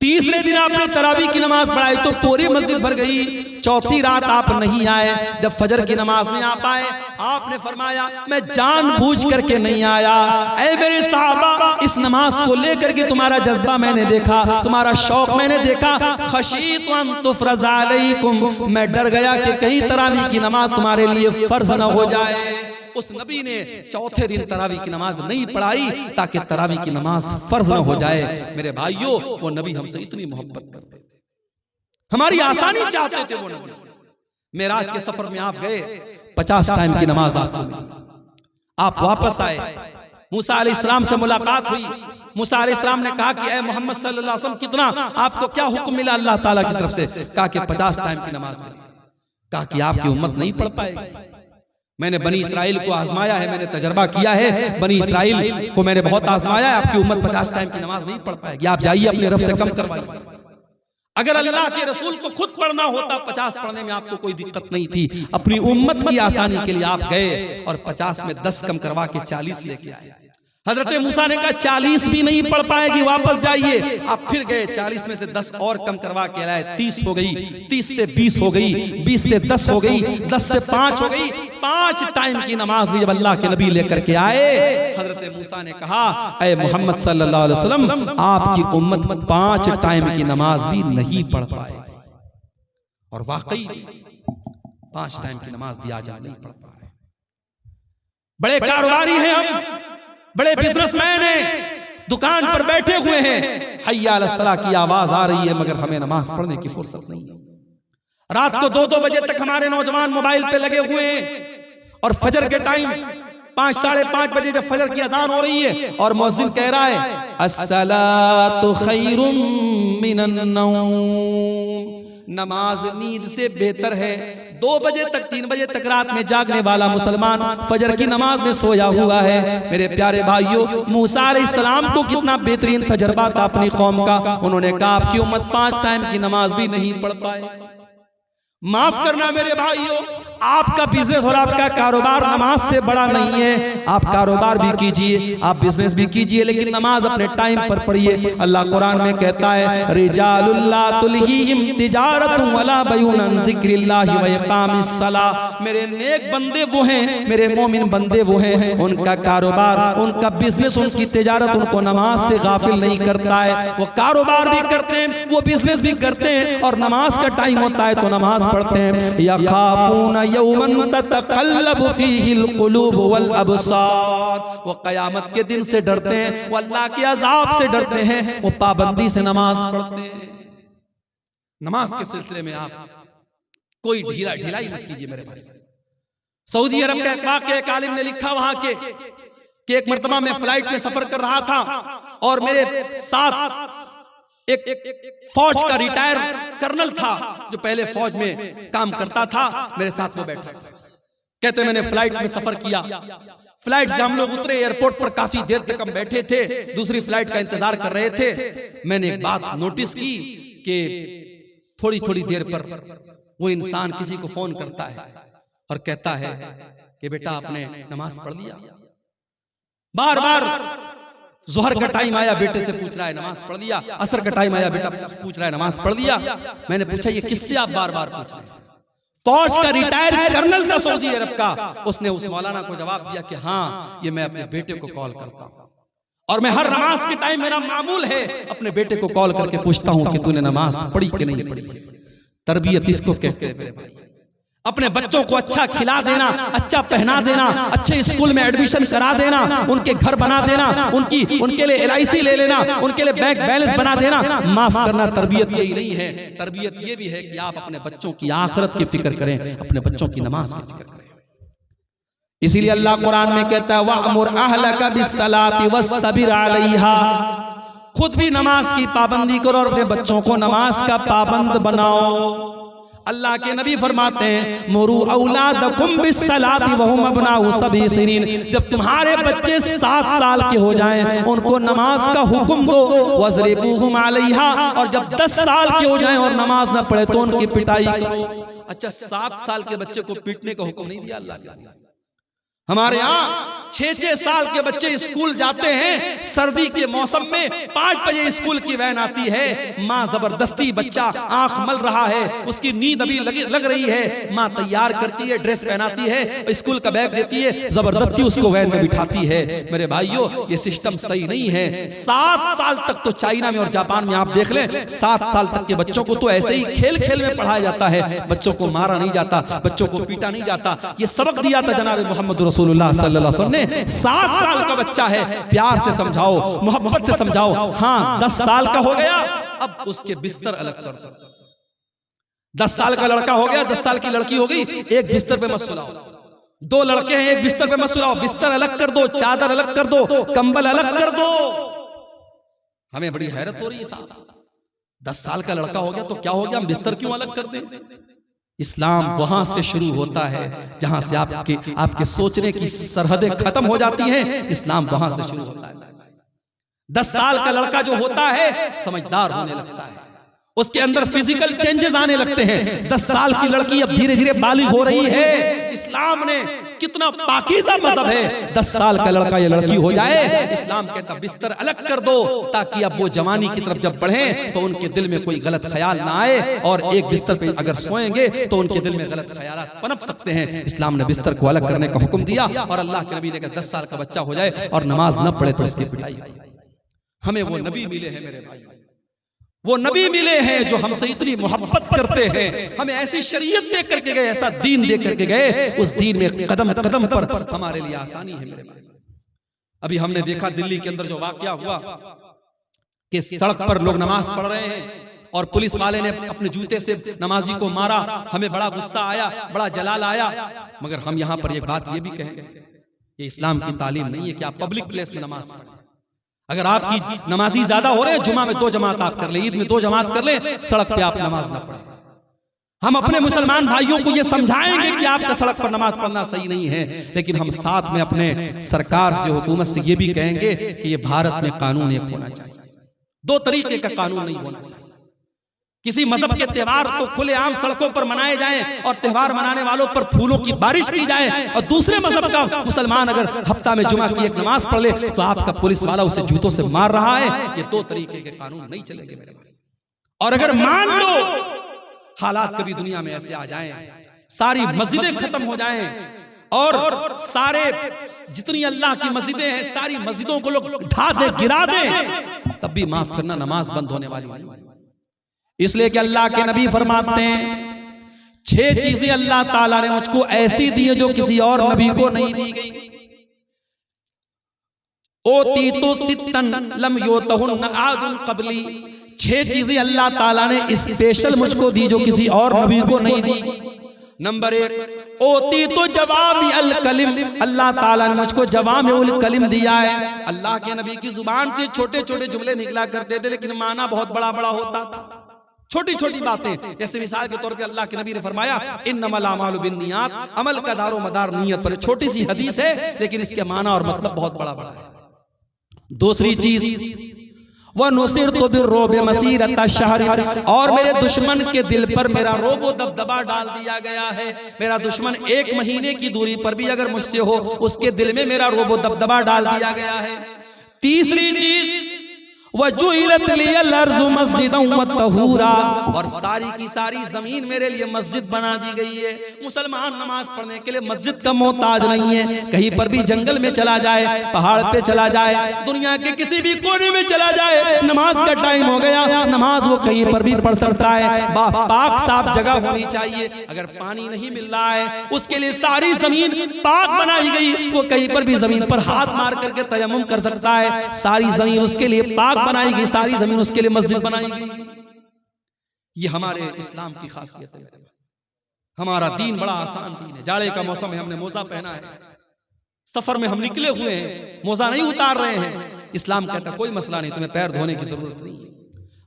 तीसरे दिन आपने तरावीह की नमाज पढ़ाई तो पूरी मस्जिद भर गई, चौथी रात आप नहीं आए। जब फजर की नमाज में आप आए, आपने फरमाया मैं जानबूझ करके नहीं आया। ऐ मेरे साहबा, इस नमाज को लेकर के तुम्हारा जज्बा मैंने देखा, तुम्हारा शौक मैंने देखा। खशीत अन तुफरज़ अलैकुम, मैं डर गया कि कहीं तरावीह की नमाज तुम्हारे लिए फर्ज न हो जाए। उस नबी ने चौथे दिन तरावीह की नमाज नहीं पढ़ाई ताकि तरावीह की नमाज फर्ज न हो जाए। मेरे भाइयों, वो नबी हमसे इतनी मोहब्बत करते थे, हमारी आसानी चाहते थे वो नबी। मेराज के सफर में आप गए, 50 टाइम की नमाज आपको मिली, आप वापस आए, मूसा अलैहिस्सलाम से मुलाकात हुई। मूसा अलैहिस्सलाम ने कहा कि ऐ मोहम्मद सल्लल्लाहु अलैहि वसल्लम, कितना आपको क्या हुक्म मिला अल्लाह ताला की तरफ से? कहा कि 50 टाइम की नमाज मिली। कहा कि आपकी उम्मत नहीं पढ़ पाएगी। मैंने बनी इसराइल को आजमाया है, मैंने तजर्बा किया है, बनी इसराइल को मैंने बहुत आजमाया है, आपकी उम्मत 50 टाइम की नमाज नहीं पढ़ पाएगी, आप जाइए अपने रब से कम करवाइए। अगर अल्लाह के रसूल को खुद पढ़ना होता 50 पढ़ने में आपको कोई दिक्कत नहीं थी, अपनी उम्मत की आसानी के लिए आप गए और 50 में 10 कम करवा के 40 लेके आए। हजरत मूसा ने कहा 40 भी नहीं पढ़ पाएगी, वापस जाइए। आप फिर गए, 40 में से 10 और कम करवा के लाए, 30 हो गई, 30 से 20 हो गई, 20 से 10 हो गई, 10 से 5 हो गई। 5 टाइम की नमाज भी जब अल्लाह के नबी लेकर के आए, हजरत मूसा ने कहा ऐ मोहम्मद सल्लल्लाहु अलैहि वसल्लम, आपकी उम्मत 5 टाइम की नमाज भी नहीं पढ़ पाए। और वाकई 5 टाइम की नमाज भी आज नहीं पढ़ पा रहे। बड़े कारोबारी हैं हम, बड़े बिजनेसमैन हैं, दुकान पर बैठे हुए हैं, हय्या अलस सलाह की आवाज आ रही है, मगर हमें नमाज पढ़ने की फुर्सत नहीं है। रात को 2-2 बजे तक हमारे नौजवान मोबाइल पे लगे हुए हैं और फजर के टाइम 5 साढ़े 5 बजे जब फजर की अजान हो रही है और मुअज्जिन कह रहा है अस्सलातु खैरुम मिनन नौम, नमाज नींद से बेहतर है। 2 बजे तक 3 बजे तक रात में जागने वाला मुसलमान फजर की नमाज में सोया हुआ है। मेरे प्यारे भाइयों, मूसा अलैहिस्सलाम को कितना बेहतरीन तजर्बा था अपनी कौम का। उन्होंने कहा आपकी उम्मत 5 टाइम की नमाज भी नहीं पढ़ पाए। माफ करना मेरे भाइयों, आपका बिजनेस और आपका कारोबार नमाज से बड़ा नहीं है। आप कारोबार भी कीजिए, आप बिजनेस भी कीजिए, लेकिन नमाज अपने टाइम पर पढ़िए। अल्लाह कुरान में कहता है रिजालुल ला तुल्हीहिम तिजारतुन वला बैउन अन ज़िक्रिल्लाहि व इक़ामिस सलाह। मेरे नेक बंदे वो हैं, मेरे मोमिन बंदे वो हैं, उनका कारोबार, उनका बिजनेस, उनकी तिजारत उनको नमाज से गाफिल नहीं करता है। वो कारोबार भी करते हैं, वो बिजनेस भी करते हैं, और नमाज का टाइम होता है तो नमाज पढ़ते हैं। यखाफून यौमन ततक़ल्लबु फ़ीहिल क़ुलूब वल अबसार, वो क़यामत के दिन से डरते हैं, वो अल्लाह के अज़ाब से डरते हैं, वो पाबंदी से नमाज पढ़ते हैं। नमाज के सिलसिले में आप कोई ढिलाई मत कीजिए मेरे भाई। सऊदी अरब का एक वाक़या एक आलिम ने लिखा वहां के कि एक मर्तबा मैं फ्लाइट में सफर कर रहा था और मेरे साथ एक फौज का रिटायर कर्नल था जो पहले फौज में काम करता था, मेरे साथ वो बैठा था। कहते मैंने फ्लाइट में सफर किया, फ्लाइट से हम लोग उतरे, एयरपोर्ट पर काफी देर तक हम बैठे थे, दूसरी फ्लाइट का इंतजार कर रहे थे। मैंने एक बात नोटिस की कि थोड़ी थोड़ी देर पर वो इंसान किसी को फोन करता है और कहता है कि बेटा आपने नमाज पढ़ लिया। बार बार जोहर का टाइम आया, बेटे से पूछ रहा है नमाज पढ़ लिया, असर का टाइम आया, बेटा पूछ रहा है नमाज पढ़ लिया। मैंने पूछा ये किससे आप बार बार पूछ रहे हैं? फौज का रिटायर कर्नल था सऊदी अरब का। उसने उस मौलाना को जवाब दिया कि हाँ, ये मैं अपने बेटे को कॉल करता हूं और मैं हर नमाज के टाइम मेरा मामूल है अपने बेटे को कॉल करके पूछता हूं कि तूने नमाज पढ़ी कि नहीं पढ़ी है। तरबियत इसको कहते हैं मेरे भाई। अपने बच्चों को अच्छा खिला देना, अच्छा पहना देना, अच्छे स्कूल में एडमिशन करा देना, उनके घर बना देना, उनके लिए LIC ले लेना, उनके लिए बैंक बैलेंस बना देना, माफ करना, तरबियत यही नहीं है। तरबियत ये भी है कि आप अपने बच्चों की आखिरत की फिक्र करें, अपने बच्चों की नमाज की फिक्र करें। इसीलिए अल्लाह कुरान में कहता है वअमुर अहलका बिस्सलाति वस्तबिर अलैहा, खुद भी नमाज की पाबंदी करो और अपने बच्चों को नमाज का पाबंद बनाओ। अल्लाह के नबी फरमाते हैं मुरू औलादकुम बिस्सलाति वहुम अबनाउ सबई सिनीन, जब तुम्हारे बच्चे 7 साल के हो जाएं उनको नमाज का हुक्म दो, वज़रिबूहुम अलैहा, और जब 10 साल के हो जाएं और नमाज ना पढ़े तो उनकी पिटाई करो। अच्छा, 7 साल के बच्चे को पीटने का हुक्म नहीं दिया अल्लाह के नबी। हमारे यहाँ 6-6 साल के बच्चे स्कूल जाते हैं, सर्दी के मौसम में 5 बजे स्कूल की वैन आती है, माँ जबरदस्ती, बच्चा आंख मल रहा है, उसकी नींद अभी लग रही है, माँ तैयार करती है, ड्रेस पहनाती है, स्कूल का बैग देती है, जबरदस्ती उसको वैन में बिठाती है। मेरे भाइयों, ये सिस्टम सही नहीं है। 7 साल तक तो चाइना में और जापान में आप देख लें, 7 साल तक के बच्चों को तो ऐसे ही खेल खेल में पढ़ाया जाता है, बच्चों को मारा नहीं जाता, बच्चों को पीटा नहीं जाता। ये सबक दिया था जनाब मोहम्मद रसूलुल्लाह सल्लल्लाहु अलैहि वसल्लम ने। 7 साल का बच्चा है, प्यार से समझाओ, मोहब्बत से समझाओ। हाँ, 10 साल का हो गया, अब उसके बिस्तर अलग कर दो। 10 साल का लड़का हो गया, 10 साल की लड़की हो गई, एक बिस्तर पे मत सुलाओ। 2 लड़के हैं, एक बिस्तर पे मत सुलाओ, बिस्तर अलग कर दो, चादर अलग कर दो, कंबल अलग कर दो। हमें बड़ी हैरत हो रही है साहब, 10 साल का लड़का हो गया तो क्या हो गया, हम बिस्तर क्यों अलग कर दें? इस्लाम वहां से शुरू होता है जहां से आपके सोचने की सरहदें खत्म हो जाती हैं। इस्लाम वहां से शुरू होता है। 10 साल का लड़का जो होता है समझदार होने लगता है, उसके अंदर फिजिकल चेंजेस आने लगते हैं। 10 साल की लड़की अब धीरे धीरे बालिग हो रही है। इस्लाम ने कितना पाकीज़ा मजहब है, 10 साल का लड़का या लड़की हो जाए, इस्लाम कहता बिस्तर अलग कर दो, ताकि अब वो जवानी की तरफ जब बढ़े तो उनके दिल में कोई गलत ख्याल ना आए, और एक बिस्तर पे अगर सोएंगे तो उनके दिल में गलत ख्यालात पनप सकते हैं। इस्लाम ने बिस्तर को अलग करने का हुक्म दिया, और अल्लाह के नबी ने कहा 10 साल का बच्चा हो जाए और नमाज न पढ़े तो उसकी पिटाई। हमें वो नबी मिले हैं मेरे भाई, वो नबी मिले हैं जो हमसे इतनी मोहब्बत करते हैं, हमें ऐसी शरीयत दे करके गए, ऐसा दीन दे करके गए, उस दीन में कदम कदम पर हमारे लिए आसानी है मेरे भाई। अभी हमने देखा दिल्ली के अंदर जो वाकया हुआ कि सड़क पर लोग नमाज पढ़ रहे हैं और पुलिस वाले ने अपने जूते से नमाजी को मारा। हमें बड़ा गुस्सा आया, बड़ा जलाल आया, मगर हम यहाँ पर एक बात ये भी कहेंगे, ये इस्लाम की तालीम नहीं है कि आप पब्लिक प्लेस में नमाज पढ़ें। अगर आपकी नमाजी ज्यादा हो रहे हैं, जुमा में 2 जमात आप कर ले, ईद में 2 जमात कर ले, सड़क पे आप नमाज ना पढ़ें। हम अपने मुसलमान भाइयों को ये समझाएंगे कि आपका सड़क पर नमाज पढ़ना सही नहीं है, लेकिन हम साथ में अपने सरकार से, हुकूमत से ये भी कहेंगे कि ये भारत में कानून एक होना चाहिए, 2 तरीके का कानून नहीं होना चाहिए। किसी मजहब के त्योहार तो खुलेआम सड़कों पर मनाए जाएं और त्योहार मनाने वालों पर फूलों की बारिश की जाए, और दूसरे मजहब का मुसलमान अगर हफ्ता में जुमा की एक नमाज पढ़ ले तो आपका पुलिस वाला उसे जूतों से मार रहा है। ये 2 तरीके के कानून नहीं चलेंगे मेरे भाई। और अगर मान लो हालात कभी दुनिया में ऐसे आ जाएं, सारी मस्जिदें खत्म हो जाएं और सारे जितनी अल्लाह की मस्जिदें हैं सारी मस्जिदों को लोग ढा दे, गिरा दे, तब भी माफ करना नमाज बंद होने वाली नहीं। इसलिए कि अल्लाह के नबी फरमाते हैं 6 चीजें अल्लाह ताला ने मुझको ऐसी दी है जो किसी और नबी को नहीं दी गई। ओती तो सित्तन लम योतहुन्न आदुन क़बली, 6 चीजें अल्लाह ताला ने स्पेशल मुझको दी जो किसी और नबी को नहीं दी। नंबर 1, ओती तो जवाब अल कलिम, अल्लाह ताला ने मुझको जवाब उल कलिम दिया है। अल्लाह के नबी की जुबान से छोटे छोटे जुमले निकला करते थे, लेकिन माना बहुत बड़ा बड़ा होता था। छोटी छोटी बातें, जैसे मिसाल के तौर पे अल्लाह के नबी ने फरमाया इन्नमल अमालु बिन्नियात, अमल का दारो मदार नियत पर। छोटी सी हदीस है, लेकिन इसके माना और मतलब बहुत बड़ा बड़ा है। दूसरी चीज, वह नुसिर तो बिर्रोब मसीरत शहर, और मेरे दुश्मन के दिल पर मेरा रोबो दबदबा डाल दिया गया है। मेरा दुश्मन 1 महीने की दूरी पर भी अगर मुझसे हो, उसके दिल में मेरा रोबो दबदबा डाल दिया गया है। तीसरी चीज, वजुइलत लियल अर्ज़ु मस्जिदन व तहूरा, और सारी की सारी जमीन मेरे लिए मस्जिद बना दी गई है। मुसलमान नमाज पढ़ने के लिए मस्जिद का मोहताज नहीं है। कहीं पर भी जंगल में चला जाए, पहाड़ पे चला जाए, दुनिया के किसी भी कोने में चला जाए, नमाज का टाइम हो गया, नमाज वो कहीं पर भी पढ़ सकता है। पाक साफ जगह होनी चाहिए। अगर पानी नहीं मिल रहा है, उसके लिए सारी जमीन पाक बनाई गई, वो कहीं पर भी जमीन पर हाथ मार करके तयम्मुम कर सकता है। सारी जमीन उसके लिए पाक बनाई गई, सारी जमीन उसके लिए मस्जिद बनाई गई। ये हमारे इस्लाम की खासियत है। हमारा दीन बड़ा आसान दीन है। जाड़े का मौसम है, हमने मोजा पहना है, सफर में हम निकले हुए हैं, मोजा नहीं उतार रहे हैं। इस्लाम कहता कोई मसला नहीं, तुम्हें पैर धोने की जरूरत नहीं है।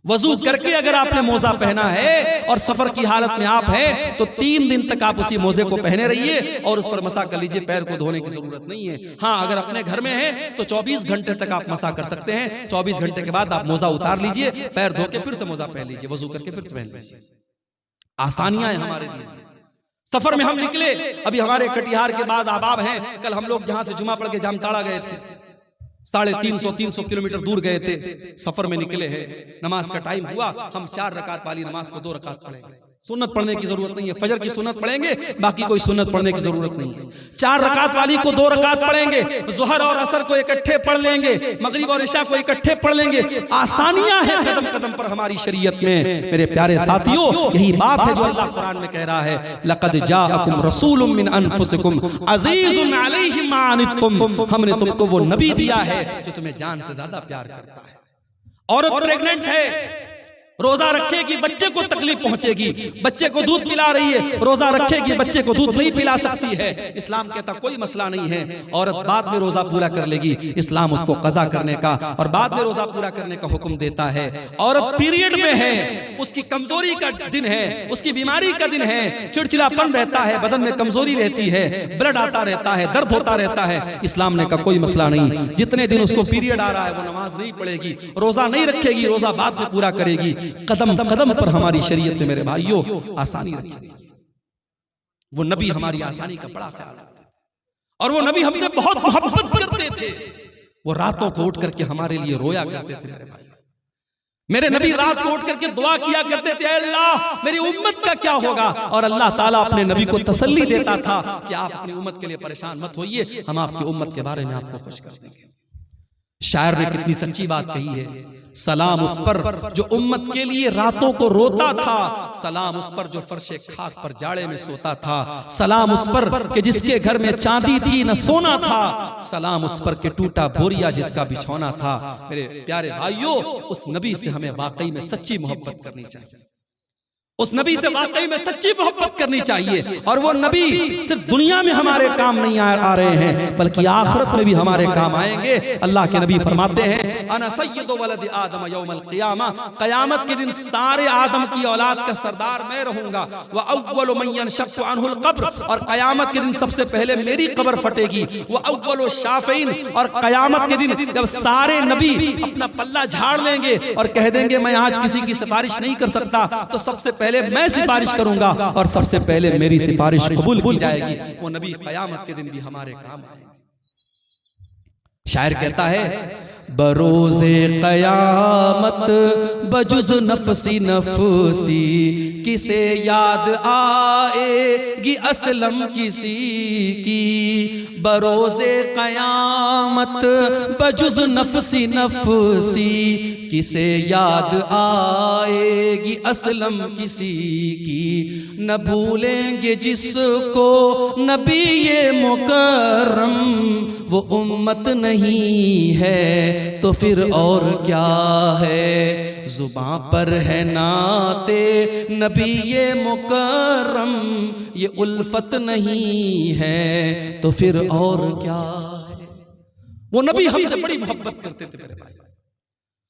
वजू करके अगर आपने मोजा पहना है और सफर की हालत में आप हैं, तो 3 दिन तक आप उसी मोजे को पहने रहिए और उस पर मसा कर लीजिए, पैर को धोने की जरूरत नहीं है। हाँ, अगर अपने घर में है तो 24 घंटे तक आप मसा कर सकते हैं। 24 घंटे के बाद आप मोजा उतार लीजिए, पैर धो के फिर से मोजा पहन लीजिए, वजू करके फिर से पहन लीजिए। आसानियां हैं हमारे दिन में। सफर में हम निकले, अभी हमारे कटिहार के बाद आबाब हैं, कल हम लोग जहां से जुमा पढ़ के जामताड़ा गए थे, 350 किलोमीटर दूर गए थे, सफर में निकले हैं। नमाज का टाइम हुआ, हम 4 रकात वाली नमाज को 2 रकात पढ़ेंगे। सुन्नत पढ़ने की जरूरत नहीं है, फजर की सुन्नत पढ़ेंगे, बाकी कोई सुन्नत पढ़ने की जरूरत नहीं है। 4 रकात वाली को 2 रकात पढ़ेंगे, जोहर और असर को इकट्ठे पढ़ लेंगे, मगरिब और इशा को इकट्ठे पढ़ लेंगे। आसानियां हैं कदम कदम पर हमारी शरीयत में। मेरे प्यारे साथियों, यही बात है जो अल्लाह कुरान में कह रहा है, लक़द जाअकुम रसूलुम मिन अनफुसिकुम अज़ीज़ुन अलैहि मा अनित्तुम, हमने तुमको वो नबी दिया है जो तुम्हें जान से ज्यादा प्यार करता है। औरत प्रेग्नेंट है, रोजा रखेगी, बच्चे को तकलीफ पहुंचेगी, बच्चे को दूध पिला रही है, रोजा रखेगी, बच्चे को दूध नहीं पिला सकती है। इस्लाम कहता कोई मसला नहीं है, औरत बाद में रोजा पूरा कर लेगी। इस्लाम उसको कज़ा करने का और बाद में रोजा पूरा करने का हुक्म देता है। औरत पीरियड में है, उसकी कमजोरी का दिन है, उसकी बीमारी का दिन है, चिड़चिड़ापन रहता है, बदन में कमजोरी रहती है, ब्लड आता रहता है, दर्द होता रहता है। इस्लाम ने कहा कोई मसला नहीं, जितने दिन उसको पीरियड आ रहा है वो नमाज नहीं पढ़ेगी, रोजा नहीं रखेगी, रोजा बाद में पूरा करेगी। कदम कदम पर हमारी शरीयत में मेरे भाइयों आसानी रखी गई। वो नबी हमारी आसानी का बड़ा ख्याल रखते थे और वो नबी हमसे बहुत मोहब्बत करते थे। वो रातों को उठ करके हमारे लिए रोया करते थे। मेरे भाई, मेरे नबी रात को उठ करके दुआ किया करते थे, अल्लाह मेरी उम्मत का क्या होगा। और अल्लाह ताला अपने नबी को तसल्ली देता था कि आप अपनी उम्मत के लिए परेशान मत होइए, हम आपकी उम्मत के बारे में आपको खुश कर देंगे। शायर ने कितनी सच्ची बात कही है, सलाम उस पर जो उम्मत के लिए रातों को रोता था, सलाम उस पर जो फर्शे खाक पर जाड़े में सोता था, सलाम उस पर कि जिसके घर में चांदी थी न सोना था, सलाम उस पर कि टूटा बोरिया जिसका बिछौना था। मेरे प्यारे भाइयों, उस नबी से हमें वाकई में सच्ची मोहब्बत करनी चाहिए, उस नबी से वाकई में सच्ची मोहब्बत करनी चाहिए। और वो नबी सिर्फ दुनिया में हमारे काम नहीं आ रहे हैं, बल्कि आखिरत में भी हमारे काम आएंगे। अल्लाह के नबी फरमाते हैं, अना सय्यदु वलद आदम यौमल क़ियामा, क़यामत के दिन सारे आदम की औलाद का सरदार मैं रहूंगा। व अव्वलु मन यनशक्कु अन्हुल क़ब्र, और क़यामत के दिन सबसे पहले मेरी कब्र फटेगी। व अव्वलु शाफ़ईन, और क़यामत के दिन जब सारे नबी अपना पल्ला झाड़ लेंगे और कह देंगे मैं आज किसी की सिफारिश नहीं कर सकता, तो सबसे पहले मैं सिफारिश करूंगा और सबसे पहले मेरी सिफारिश कबूल की जाएगी। वो नबी क़यामत के दिन भी हमारे काम आएंगे। शायर कहता है, बरोज़े क़यामत बजुज़ नफ़सी नफ़सी, किसे याद आएगी असलम किसी की। बरोज़े क़यामत बजुज़ नफ़सी नफ़सी, किसे याद आएगी असलम किसी की। न भूलेंगे जिसको नबी ये मुकर्रम, वो उम्मत नहीं है तो फिर और क्या है। जुबां पर है नाते नबी ये मुकर्रम, ये उल्फत नहीं है तो फिर और क्या है। वो नबी हमसे बड़ी मोहब्बत करते थे मेरे भाई।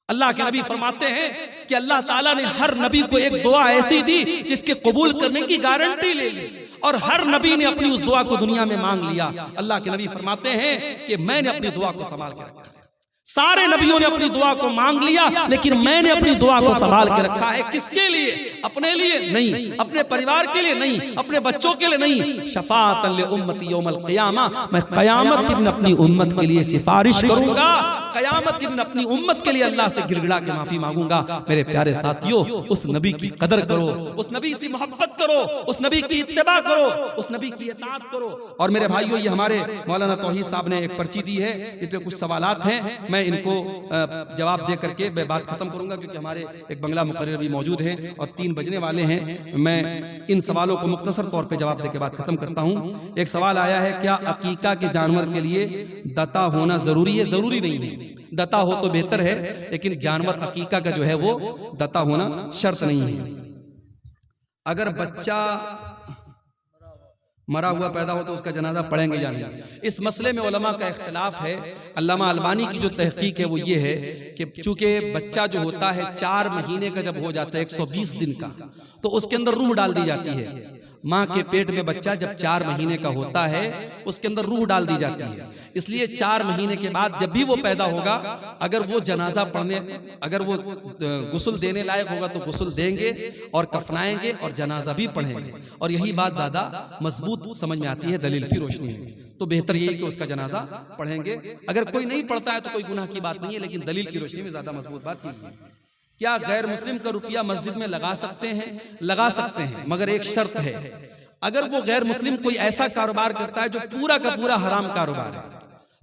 अल्लाह के नबी फरमाते हैं कि अल्लाह ताला ने हर नबी को एक दुआ ऐसी दी जिसके कबूल करने की गारंटी ले ली, और हर नबी ने अपनी उस दुआ को दुनिया में मांग लिया। अल्लाह के नबी फरमाते हैं कि मैंने अपनी दुआ को संभाल के रखा है। सारे नबियों ने अपनी दुआ को मांग लिया, लेकिन मैंने अपनी दुआ को संभाल के रखा है। किसके लिए? अपने लिए नहीं, अपने परिवार के लिए नहीं, अपने बच्चों के लिए नहीं, शफाअतन ले उम्मती यौमल क़ियामा, मैं क़यामत के दिन अपनी उम्मत के लिए सिफारिश करूंगा, क़यामत के दिन अपनी उम्मत के लिए अल्लाह से गिड़गिड़ा के माफी मांगूंगा। मेरे प्यारे साथियों, उस नबी की कदर करो, उस नबी से मोहब्बत करो, उस नबी की इत्तिबा करो, उस नबी की इताअत करो। और मेरे भाइयों, ये हमारे मौलाना तौहीद साहब ने एक पर्ची दी है, इस पे कुछ सवालात हैं, मैं इनको जवाब दे करके मैं बात खत्म करूंगा, क्योंकि हमारे एक बंगला मुकर्रर भी मौजूद है और 3 बजने वाले हैं। मैं इन सवालों को मुख्तसर तौर पे जवाब दे के बात खत्म करता हूं। एक सवाल आया है, क्या अकीका के जानवर के लिए दता होना जरूरी है? जरूरी नहीं है, दता हो तो बेहतर है, लेकिन जानवर अकीका का जो है वो दता होना शर्त नहीं है। अगर बच्चा मरा हुआ पैदा हो तो उसका जनाजा पढ़ेंगे या नहीं, इस मसले में उलमा का इख्तिलाफ है। अल्लामा अलबानी की जो तहकीक है वो ये है कि चूंकि बच्चा जो होता है 4 महीने का जब हो जाता है, 120 दिन का, तो उसके अंदर रूह डाल दी जाती है। माँ के पेट में बच्चा जब 4 महीने का होता है, उसके अंदर रूह डाल दी जाती है। इसलिए 4 महीने के बाद जब भी वो पैदा होगा, अगर वो जनाजा पढ़ने, अगर वो गुस्ल देने लायक होगा तो गुस्ल देंगे और कफनाएंगे और जनाजा भी पढ़ेंगे। और यही बात ज्यादा मजबूत समझ में आती है दलील की रोशनी में। तो बेहतर यही कि उसका जनाजा पढ़ेंगे। अगर कोई नहीं पढ़ता है तो कोई गुनाह की बात नहीं है, लेकिन दलील की रोशनी में ज्यादा मजबूत बात यही है। क्या गैर मुस्लिम का रुपया मस्जिद में लगा सकते हैं? लगा सकते हैं, मगर एक शर्त है। अगर वो गैर मुस्लिम कोई ऐसा कारोबार करता है जो पूरा का पूरा हराम कारोबार है,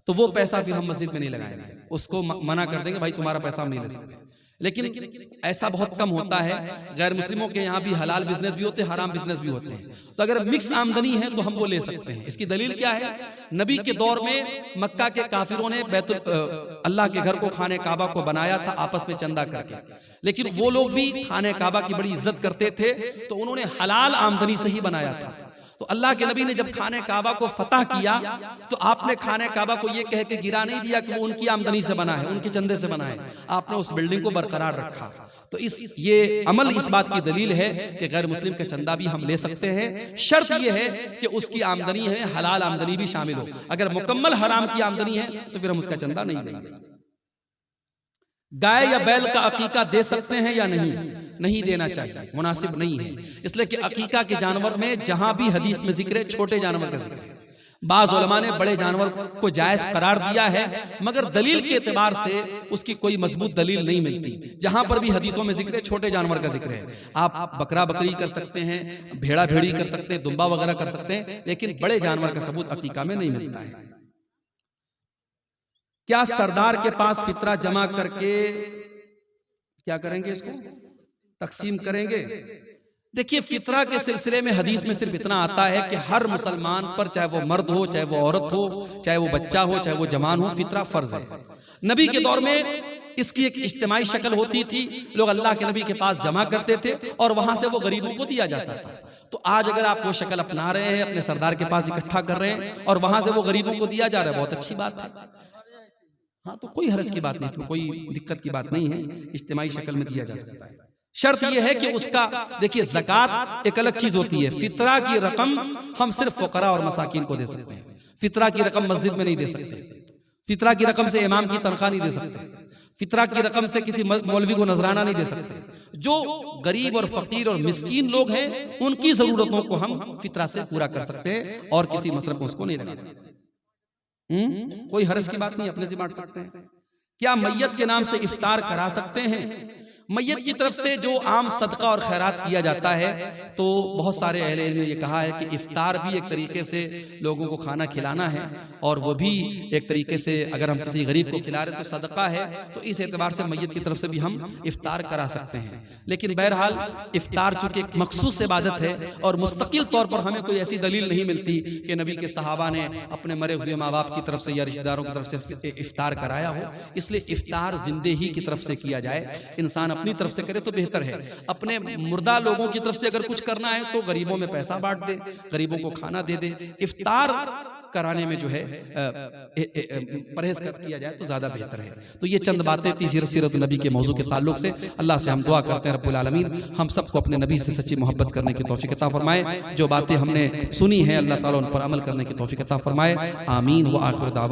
तो वो पैसा फिर हम मस्जिद में नहीं लगाएंगे, उसको मना कर देंगे, भाई तुम्हारा पैसा हम नहीं ले सकते। लेकिन ऐसा बहुत कम होता है। गैर मुस्लिमों के यहाँ भी हलाल बिजनेस भी होते हैं, हराम बिजनेस भी होते हैं। तो अगर मिक्स आमदनी है तो हम वो ले सकते हैं। इसकी दलील क्या है? नबी के दौर में मक्का के काफिरों ने अल्लाह के घर को, खाने काबा को बनाया था आपस में चंदा करके, लेकिन वो लोग भी खाने काबा की बड़ी इज्जत करते थे, तो उन्होंने हलाल आमदनी से ही बनाया था। तो अल्लाह के नबी ने जब खाने काबा को फतह किया, तो आपने खाने काबा को ये कह के गिरा नहीं दिया कि वो उनकी आमदनी से बना है, उनके चंदे से बना है। आपने उस बिल्डिंग को बरकरार रखा। तो ये अमल इस बात की दलील है कि गैर मुस्लिम का चंदा भी हम ले सकते हैं। शर्त ये है कि उसकी आमदनी है हलाल आमदनी भी शामिल हो। अगर मुकम्मल हराम की आमदनी है तो फिर हम उसका चंदा नहीं लेंगे। गाय या बैल का अकीका दे सकते हैं या नहीं? नहीं देना चाहिए, मुनासिब नहीं है। इसलिए कि अकीका के जानवर में जहां भी हदीस में जिक्र है, छोटे जानवर का जिक्र है। बाज़ उलमा ने बड़े जानवर को जायज करार दिया है, मगर दलील के एतबार से उसकी कोई मजबूत दलील नहीं मिलती। जहां पर भी हदीसों में जिक्र है, छोटे जानवर का जिक्र है। आप बकरा बकरी कर सकते हैं, भेड़ा भेड़ी कर सकते हैं, दुम्बा वगैरह कर सकते हैं, लेकिन बड़े जानवर का सबूत अकीका में नहीं मिलता है। क्या सरदार के पास फितरा जमा करके क्या करेंगे? इसको तकसीम करेंगे। देखिए, फितरा के सिलसिले में हदीस में सिर्फ इतना आता है कि हर मुसलमान पर, चाहे वो मर्द हो, चाहे वो औरत हो, चाहे वो बच्चा हो, चाहे वो जवान हो, फितरा फर्ज है। नबी के दौर में इसकी एक इज्तिमाई शक्ल होती थी। लोग अल्लाह के नबी के पास जमा करते थे और वहां से वो गरीबों को दिया जाता था। तो आज अगर आप वो शक्ल अपना रहे हैं, अपने सरदार के पास इकट्ठा कर रहे हैं और वहां से वो गरीबों को दिया जा रहा है, बहुत अच्छी बात है। हाँ, तो कोई हर्ज की बात नहीं, इसमें कोई दिक्कत की बात नहीं है, इज्तिमाई शक्ल में दिया जा सकता है। शर्त यह है कि उसका, देखिए, ज़कात एक अलग चीज होती है। फितरा की रकम हम सिर्फ फकरा और मसाकिन को दे सकते हैं। फितरा की रकम मस्जिद में नहीं दे सकते। फितरा की रकम से इमाम की तनख्वाह नहीं दे सकते। फितरा की रकम से किसी मौलवी को नजराना नहीं दे सकते। जो गरीब और फकीर और मिस्कीन लोग हैं, उनकी जरूरतों को हम फितरा से पूरा कर सकते हैं और किसी मसरफ में उसको नहीं लगा सकते। कोई हर्ज की बात नहीं, अपने से बांट सकते हैं। क्या मैयत के नाम से इफ्तार करा सकते हैं? मैयत की तरफ से जो आम सदका और खैरात किया जाता है, तो बहुत सारे अहले इल्म ने ये कहा है कि इफ्तार भी एक तरीके से लोगों को खाना खिलाना है, और वो भी एक तरीके से अगर हम किसी गरीब को खिला रहे तो सदका है। तो इस एतबार से मैयत की तरफ से भी हम इफ्तार करा सकते हैं। लेकिन बहरहाल इफ्तार चूंकि एक मखसूस इबादत है और मुस्तकिल तौर पर हमें कोई ऐसी दलील नहीं मिलती कि नबी के सहाबा ने अपने मरे हुए माँ बाप की तरफ से या रिश्तेदारों की तरफ से इफ्तार कराया हो, इसलिए इफ्तार जिंदे ही की तरफ से किया जाए। इंसान अपनी तरफ से करे तो बेहतर है। अपने मुर्दा लोगों की तरफ से अगर कुछ करना है तो गरीबों में पैसा बांट दे, गरीबों को खाना दे दे। इफ्तार कराने में जो है परहेज किया जाए तो ज्यादा बेहतर है। तो ये चंद बातें थी सीरत नबी के मौजू के ताल्लुक से। अल्लाह से हम दुआ करते हैं रब्बुल आलमीन हम सबको अपने नबी से सच्ची मोहब्बत करने की तौफीक अता फरमाए। जो बातें हमने सुनी हैं अल्लाह ताला उन पर अमल करने की तौफीक अता फरमाए। आमीन व आखिर दावा।